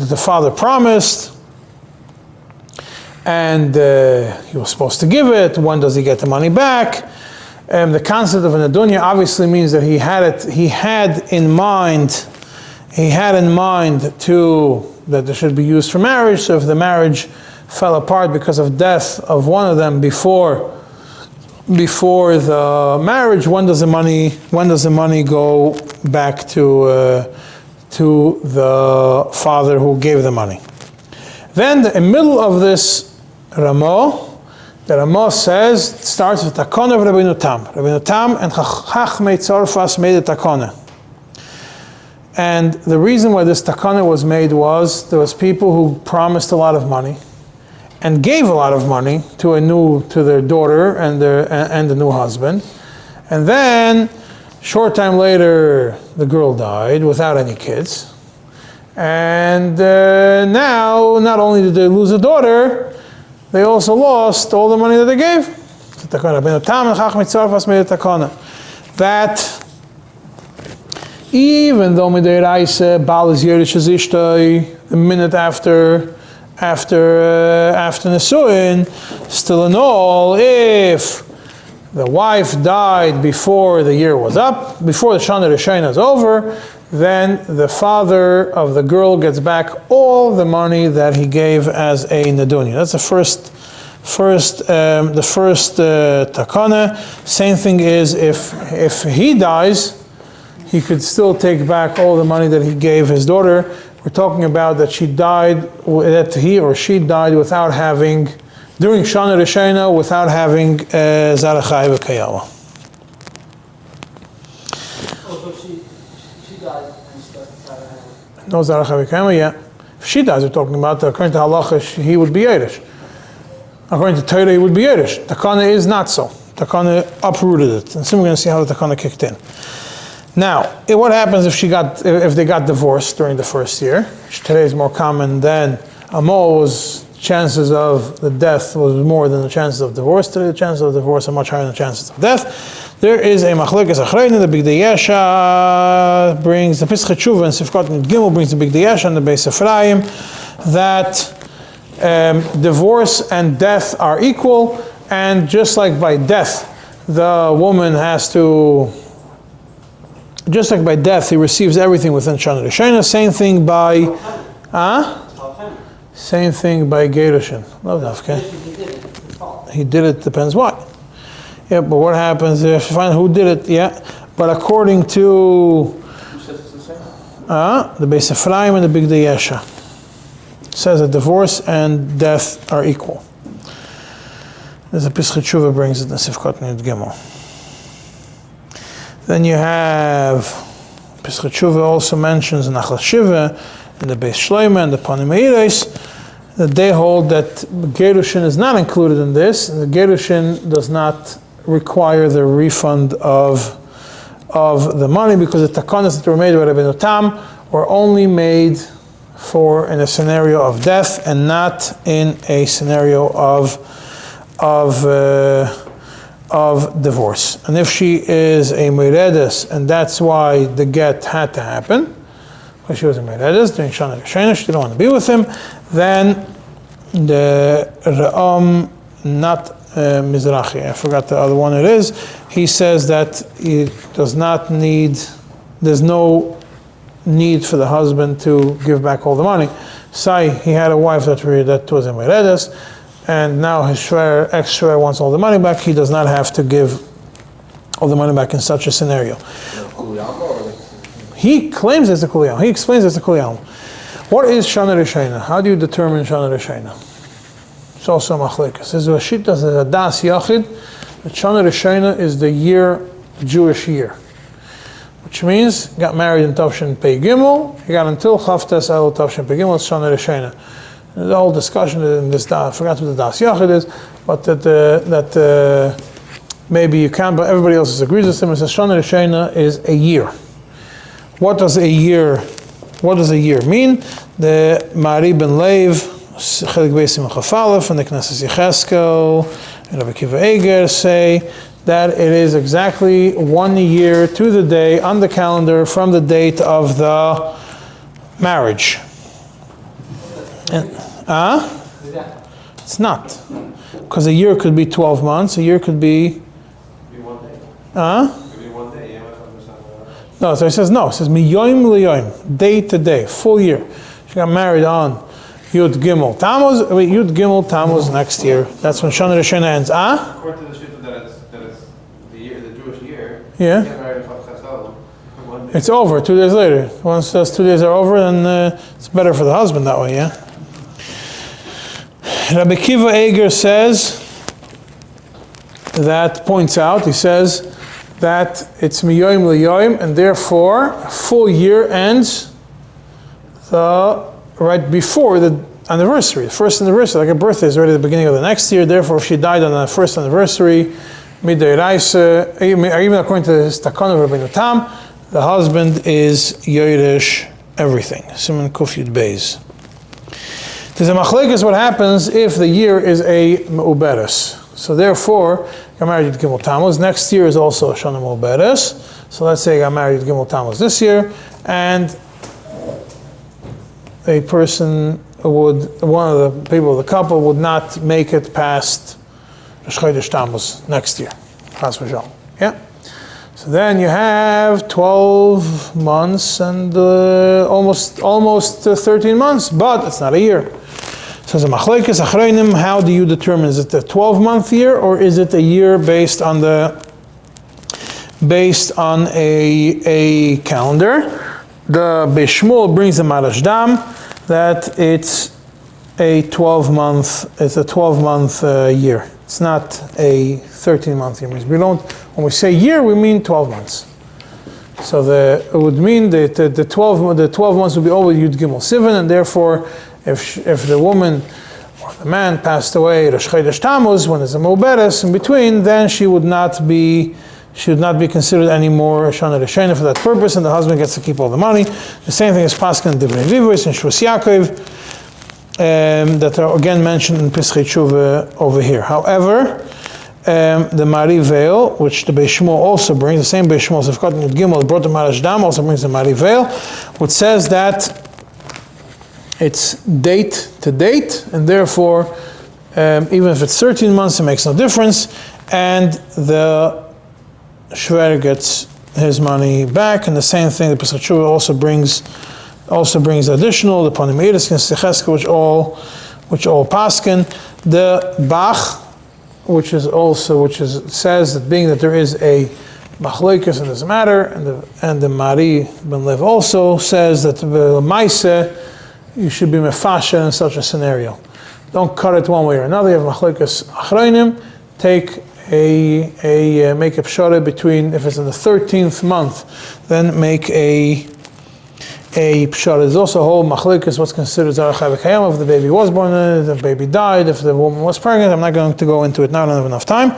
the father promised, and he was supposed to give it. When does he get the money back? The concept of a Nidunyə obviously means that he had in mind that it should be used for marriage. So if the marriage fell apart because of death of one of them before the marriage, when does the money go back to the father who gave the money? Then in the middle of this Ramah, the Ramah says, it starts with Takana of Rabbeinu Tam. Rabbeinu Tam and Chachmei Tzarfas made a Takana. And the reason why this Takana was made was there was people who promised a lot of money and gave a lot of money to their daughter and the new husband. And then, short time later, the girl died without any kids. And now, not only did they lose a daughter, they also lost all the money that they gave. That Even though midiraisa Baal is Yerush Zishtoi, the minute after Nesuin, still in all, if the wife died before the year was up, before the Shana Rishayna is over, then the father of the girl gets back all the money that he gave as a Nidونיא. That's the first takana. Same thing is if he dies, he could still take back all the money that he gave his daughter. We're talking about that she died, that he or she died without having, during Shana Rishayna, without having Zarachai v'Kayama. Also, she died and she doesn't. No Zarachai v'Kayama, yeah. If she dies, we're talking about, according to Halacha, he would be Yerush. According to Torah, he would be Yerush. Takana is not so. Takana uprooted it. And soon we're going to see how the Takana kicked in. Now, what happens if they got divorced during the first year, which today is more common than Amos, chances of the death was more than the chances of divorce. Today the chances of divorce are much higher than the chances of death. There is a machlekes achreina, the Big Yesha brings, the Pesach Tshuva and Sifkot and Gimel brings the Big Yesha and the Beis Ephraim, that divorce and death are equal, and just like by death, the woman has to, just like by death, he receives everything within Shana Rishayna. Same thing by, same thing by קידושין. He did it, depends what. Yeah, but what happens if you find who did it? Yeah, but according to Who says it's the same? the Beis Ephraim and the Big Yesha, says that divorce and death are equal. There's a Pesach Tshuva brings it in Sifkot Nid Gimel. Then you have Pesach Tshuva also mentions in Achlas Shiva and the Beis Shloimeh and the Panim Eiros that they hold that קידושין is not included in this, and the קידושין does not require the refund of the money because the takanas that were made by Rabbeinu Tam were only made for in a scenario of death and not in a scenario of divorce. And if she is a Meredes, and that's why the get had to happen, because she was a Meredes during Shana Rishayna, she didn't want to be with him, then the Ra'am, not Mizrahi, I forgot the other one it is, he says that it does not need, there's no need for the husband to give back all the money. Say he had a wife that was a Meredes, and now his ex-shver wants all the money back, he does not have to give all the money back in such a scenario. He claims it's a Kuliyam. He explains it's a Kuliyam. What is Shana Rishayna? How do you determine Shana Rishayna? It's also a machlekes. There's a shita, there's a das yachid, that Shana Rishayna is the Jewish year. Which means, he got married in Tavshin Pei Gimel, he got until Chavtes El Tavshin Pei Gimel, it's Shana Rishayna. There's a whole discussion in this, I forgot what the das yachid is, but that maybe you can, but everybody else agrees with him. It says Shana Rishayna is a year. What does a year mean? The Ma'ari ben Leiv, Chelik Beisim Chafalef, and the Knesset Yecheskel, and Rabbi Akiva Eiger say that it is exactly 1 year to the day on the calendar from the date of the marriage. It's not. Because a year could be 12 months, a year could be... Could be 1 day. Could be 1 day, yeah. No, so it says no. It says miyoim liyoim, day to day, full year. She got married on Yud Gimel Tammuz next year. That's when Shana Rishayna ends. According to the shita that it's the year, the Jewish year. Yeah. You get married in Chesed. It's over 2 days later. Once those 2 days are over, then it's better for the husband that way. Yeah. Rabbi Akiva Eiger says that points out. He says that it's miyoim liyoim, and therefore a full year ends right before the anniversary. The first anniversary, like a birthday, is already the beginning of the next year. Therefore, if she died on the first anniversary, midiraisa, even according to the takana of Rabbeinu Tam, the husband is Yerush everything. Siman Kuf Yud Beis. There's a machlekes what happens if the year is a meuberes. So therefore, got married at Gimel Tammuz. Next year is also Shana Mu'beres. So let's say I got married at Gimel Tammuz this year, and a person one of the people of the couple would not make it past Rosh Chodesh Tammuz next year. Chas v'shalom. Yeah? So then you have 12 months and almost 13 months, but it's not a year. So the machlekes achreinim, how do you determine, is it a 12-month year or is it a year based on a calendar? The Beis Shmuel brings the Marashdam that it's a 12-month year. It's not a 13-month year. When we say year, we mean 12 months. So it would mean that the 12 months would be over Yud Gimel Sivan, and therefore, if the woman or the man passed away Rosh Chodesh Tammuz, when there's a Mu'beres in between, then she would not be considered anymore a Shana Rishena for that purpose, and the husband gets to keep all the money. The same thing is Paskin and Divrei Rivos and Shvus Yaakov, that are again mentioned in Pischei Tshuva over here. However, the Mari Veil, which the Beis Shmuel also brings, the same Beis Shmuel, Sefkat Yud Gimel, brought the Marashdam, also brings the Mari Veil, which says that it's date to date, and therefore, even if it's 13 months, it makes no difference, and the Shver gets his money back. And the same thing, the Pischei Tshuva also brings additional, the Panim Eiris and Secheska, which all paskin. The Bach, which says that being that there is a machlokes in this matter, and the Mari Ben Lev also says that the Maise, you should be mefasha in such a scenario. Don't cut it one way or another. You have machlokes achreinim. Take make a pshara between, if it's in the 13th month, then make a pshara. There's also a whole machlokes what's considered zarah chai v'kayam, if the baby was born, if the baby died, if the woman was pregnant. I'm not going to go into it now, I don't have enough time.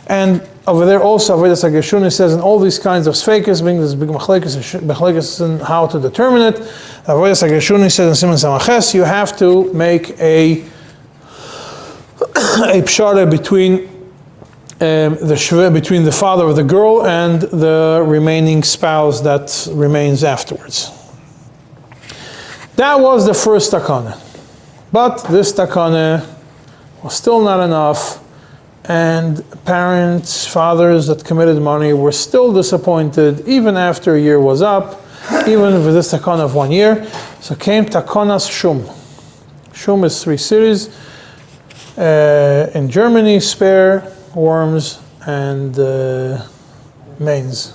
And over there also, Avodas HaGeshuni says in all these kinds of sfeikas, being this big machlokes and how to determine it. Avodas HaGeshuni says in Siman Samaches, you have to make a pshara between between the father of the girl and the remaining spouse that remains afterwards. That was the first takana. But this takana was still not enough, and parents, fathers that committed money were still disappointed even after a year was up, even with this takana of 1 year. So came takanas Shum. Shum is 3 cities in Germany: Speer, Worms, and Mainz.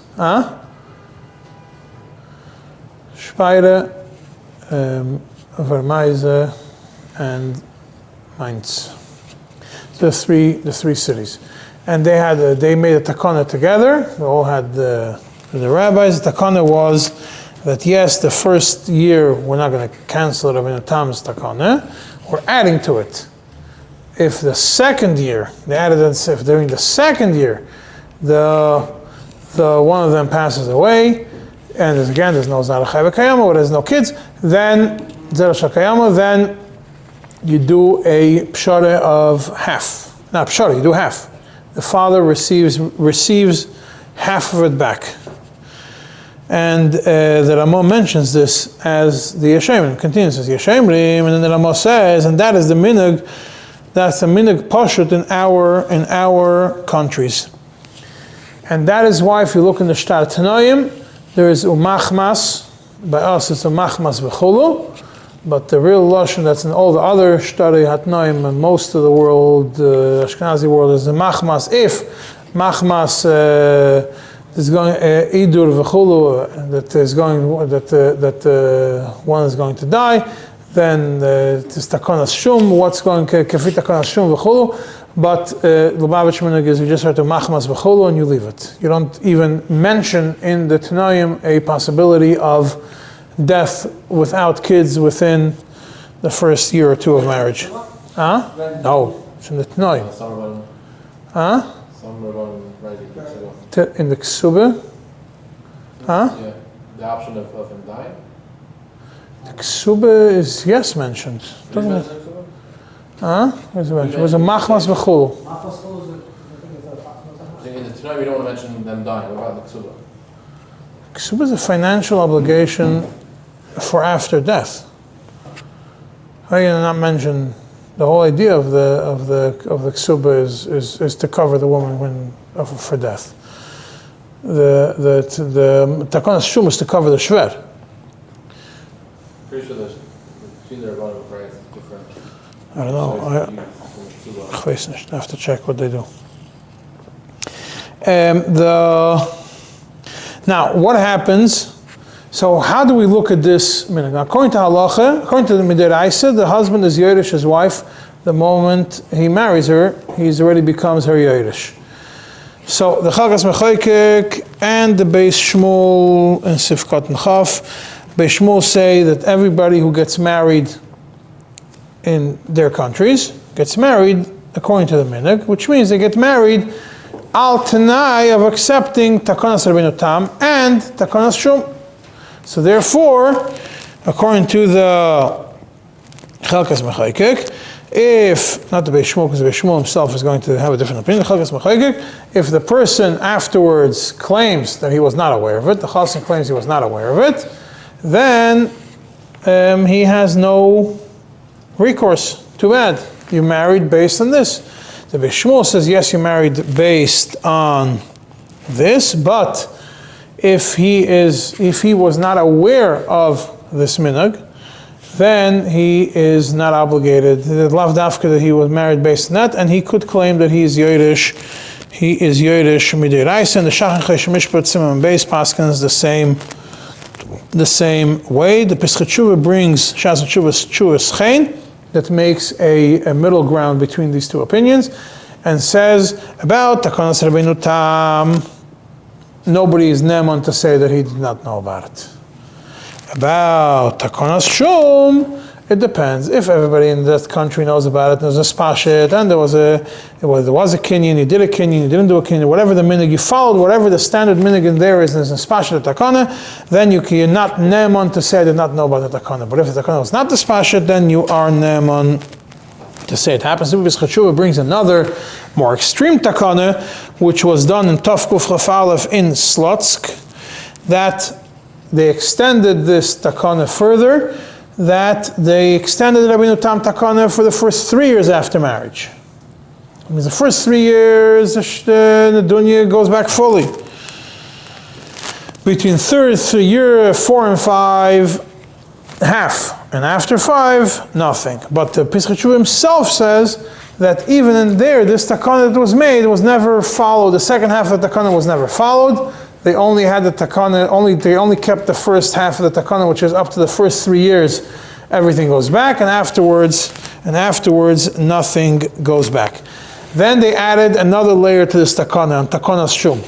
Speyer, Vermeise, and Mainz. The three cities. And they made a takana together. They all had the rabbis. The takana was that yes, the first year we're not going to cancel it of Tam's takana. We're adding to it. If the second year, they added that if during the second year, the one of them passes away, and there's no Zara Chai V'Kayama, or there's no kids, then Zara Shakayama, then you do a pshara of half. Not pshara, you do half. The father receives half of it back. And the Ramah mentions this as the Yeshayim, continues as Yeshayim, and then the Ramah says, and that is the minhag. That's the minhag pashut in our countries, and that is why if you look in the Shtar Tanoim, there is umachmas. By us, it's umachmas v'chulu, but the real lashon that's in all the other Shtarei Hatnoim and most of the world, Ashkenazi world, is the machmas. If machmas is going idur v'chulu, that one is going to die, then it's takanas shum. What's going kefit takanas shum v'chulu? But Lubavitch minhag is you just start to machmas v'chulu and you leave it. You don't even mention in the Tanoim a possibility of death without kids within the first year or two of marriage. No, it's in the Tanoim. In the Ksubah? Yeah, the option of him dying? The Ksubah is, yes, mentioned. Doesn't it? It was a machmas v'chulu. So now we don't want to mention them dying. What about the ksuba? Ksuba is a financial obligation for after death. How do you not mention the whole idea of the ksuba is to cover the woman for death. The takonas shum is to cover the shver. Pretty sure there's either one of the different. I don't know. I have to check what they do. Now, what happens? So, how do we look at this? According to halacha, according to the midiraisa, the husband is yoresh his wife. The moment he marries her, he already becomes her yoresh. So, the Chalkas Mechaykek and the Beis Shmuel and Sifkat and Chaf, Beis Shmuel say that everybody who gets married in their countries gets married according to the minhag, which means they get married al tanai of accepting takonas Rabbeinu Tam and takonas Shum. So therefore, according to the Chalkas Mechaykek, if, not the Beis Shmuel, because the Beis Shmuel himself is going to have a different opinion, Chalkas Mechaykek, if the person afterwards claims that he was not aware of it, the Chassan claims he was not aware of it, then he has no recourse. Too bad. You married based on this. The Beis Shmuel says, yes, you married based on this, but if he was not aware of this minhag, then he is not obligated. The lav dafka that he was married based on that, and he could claim that he is yoresh. He is yoresh midiraisa, and the Shachan Chesh Mishpat Tzimam Beis Paskins the same way. The Pesach Tshuva brings Shas Tshuva Chen, that makes a middle ground between these two opinions, and says about takonas Rabbeinu Tam, nobody is neman to say that he did not know about it. About takonas Shum, it depends. If everybody in that country knows about it, there's a spashet, and there was a kinyan, you did a kinyan, you didn't do a kinyan, whatever the minhag, you followed whatever the standard minhag in there is, and there's a spashet of takana, then you're not neman to say I did not know about the takana. But if the takana was not the spashet, then you are neman to say it happens. Pesach Tshuva brings another more extreme takana, which was done in Tov Kuf Chaf Aleph in Slotsk, that they extended this takana further, that they extended Rabbeinu Tam takana for the first 3 years after marriage. It means the first 3 years, the Nidonיא goes back fully. Between year 4 and 5, half. And after 5, nothing. But the Pesach Tshuva himself says that even in there, this takana that was made was never followed. The second half of the takana was never followed. They only had the takana, they only kept the first half of the takana, which is up to the first 3 years. Everything goes back, and afterwards, nothing goes back. Then they added another layer to this takana, takonas shum.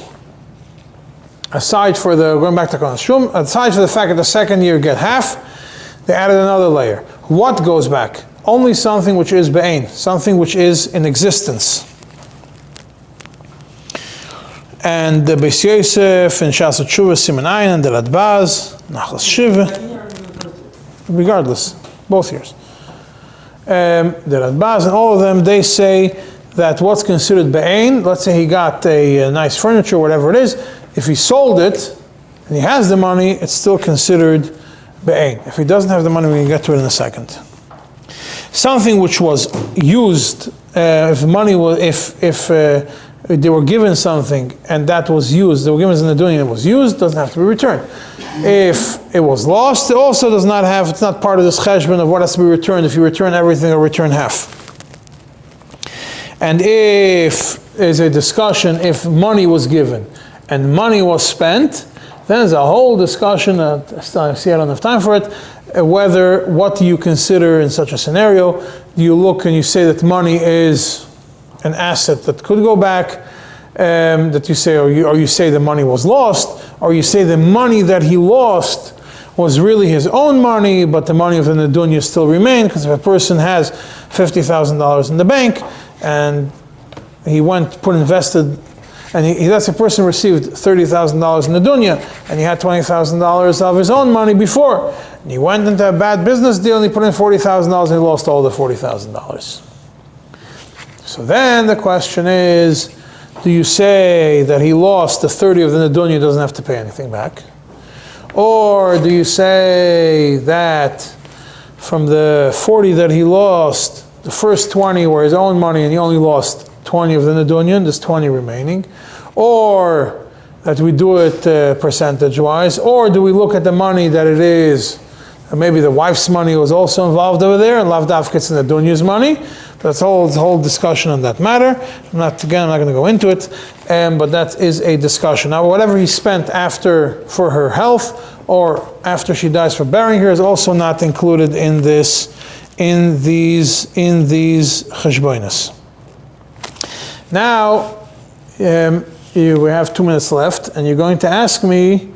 Aside for going back to takonas shum, aside for the fact that the second year get half, they added another layer. What goes back? Only something which is be'ein, something which is in existence. And the Beis Yosef and Shas Tshuva Siman and the Radbaz, Nachlas Shiva, regardless, both years. The Radbaz and all of them, they say that what's considered be'ein, let's say he got a nice furniture, whatever it is, if he sold it and he has the money, it's still considered be'ein. If he doesn't have the money, we can get to it in a second. Something which was used, if they were given something and that was used, they were given in Nidonיא and it was used, doesn't have to be returned. If it was lost, it also does not have, it's not part of this cheshbon of what has to be returned. If you return everything or return half. And if there's a discussion, if money was given and money was spent, then there's a whole discussion, I see I don't have time for it, what do you consider in such a scenario? Do you look and you say that money is an asset that could go back, that you say, or you say the money was lost, or you say the money that he lost was really his own money, but the money of the Nidonיא still remained, because if a person has $50,000 in the bank, and he invested, and that's a person received $30,000 in Nidonיא, and he had $20,000 of his own money before, and he went into a bad business deal, and he put in $40,000, and he lost all the $40,000. So then the question is, Do you say that he lost the 30 of the Nidunnya, doesn't have to pay anything back? Or do you say that from the 40 that he lost, the first 20 were his own money and he only lost 20 of the Nidunnya, there's 20 remaining? Or that we do it percentage-wise? Or do we look at the money that it is, maybe the wife's money was also involved over there, and Lav Dafkit's and Nidunya's money? That's a whole discussion on that matter. I'm not going to go into it, but that is a discussion. Now, whatever he spent after for her health or after she dies for burying her is also not included in these cheshbonos. Now, we have 2 minutes left, and you're going to ask me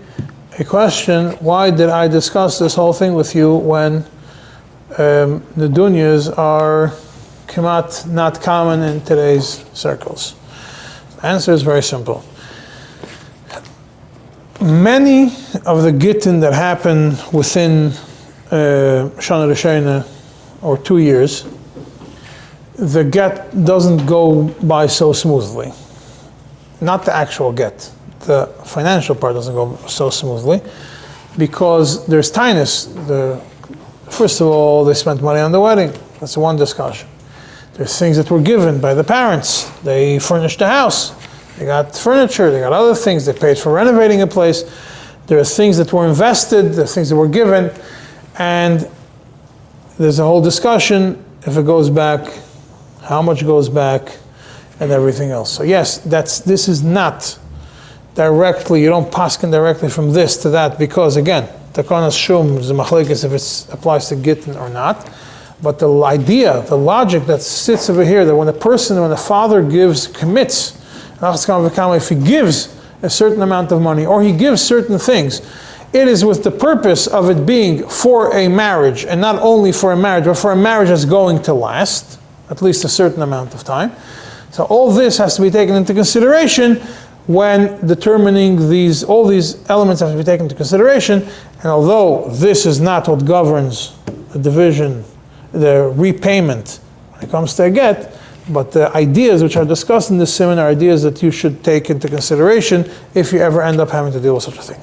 a question: why did I discuss this whole thing with you when Nidunyas are not common in today's circles? The answer is very simple. Many of the gittin that happen within Shana Rishona or 2 years, the get doesn't go by so smoothly. Not the actual get. The financial part doesn't go so smoothly because there's tinus. First of all, they spent money on the wedding. That's one discussion. There's things that were given by the parents. They furnished the house. They got furniture. They got other things. They paid for renovating a place. There are things that were invested. There are things that were given. And there's a whole discussion if it goes back, how much goes back, and everything else. So yes, this is not directly, you don't paskin directly from this to that, because again, Takonas Shum is a machlekes if it applies to Gittin or not. But the idea, the logic that sits over here, that when the father commits, if he gives a certain amount of money or he gives certain things, it is with the purpose of it being for a marriage, and not only for a marriage, but for a marriage that's going to last at least a certain amount of time. So all this has to be taken into consideration when determining all these elements have to be taken into consideration. And although this is not what governs the division, the repayment when it comes to a get, but the ideas which are discussed in this סימן are ideas that you should take into consideration if you ever end up having to deal with such a thing.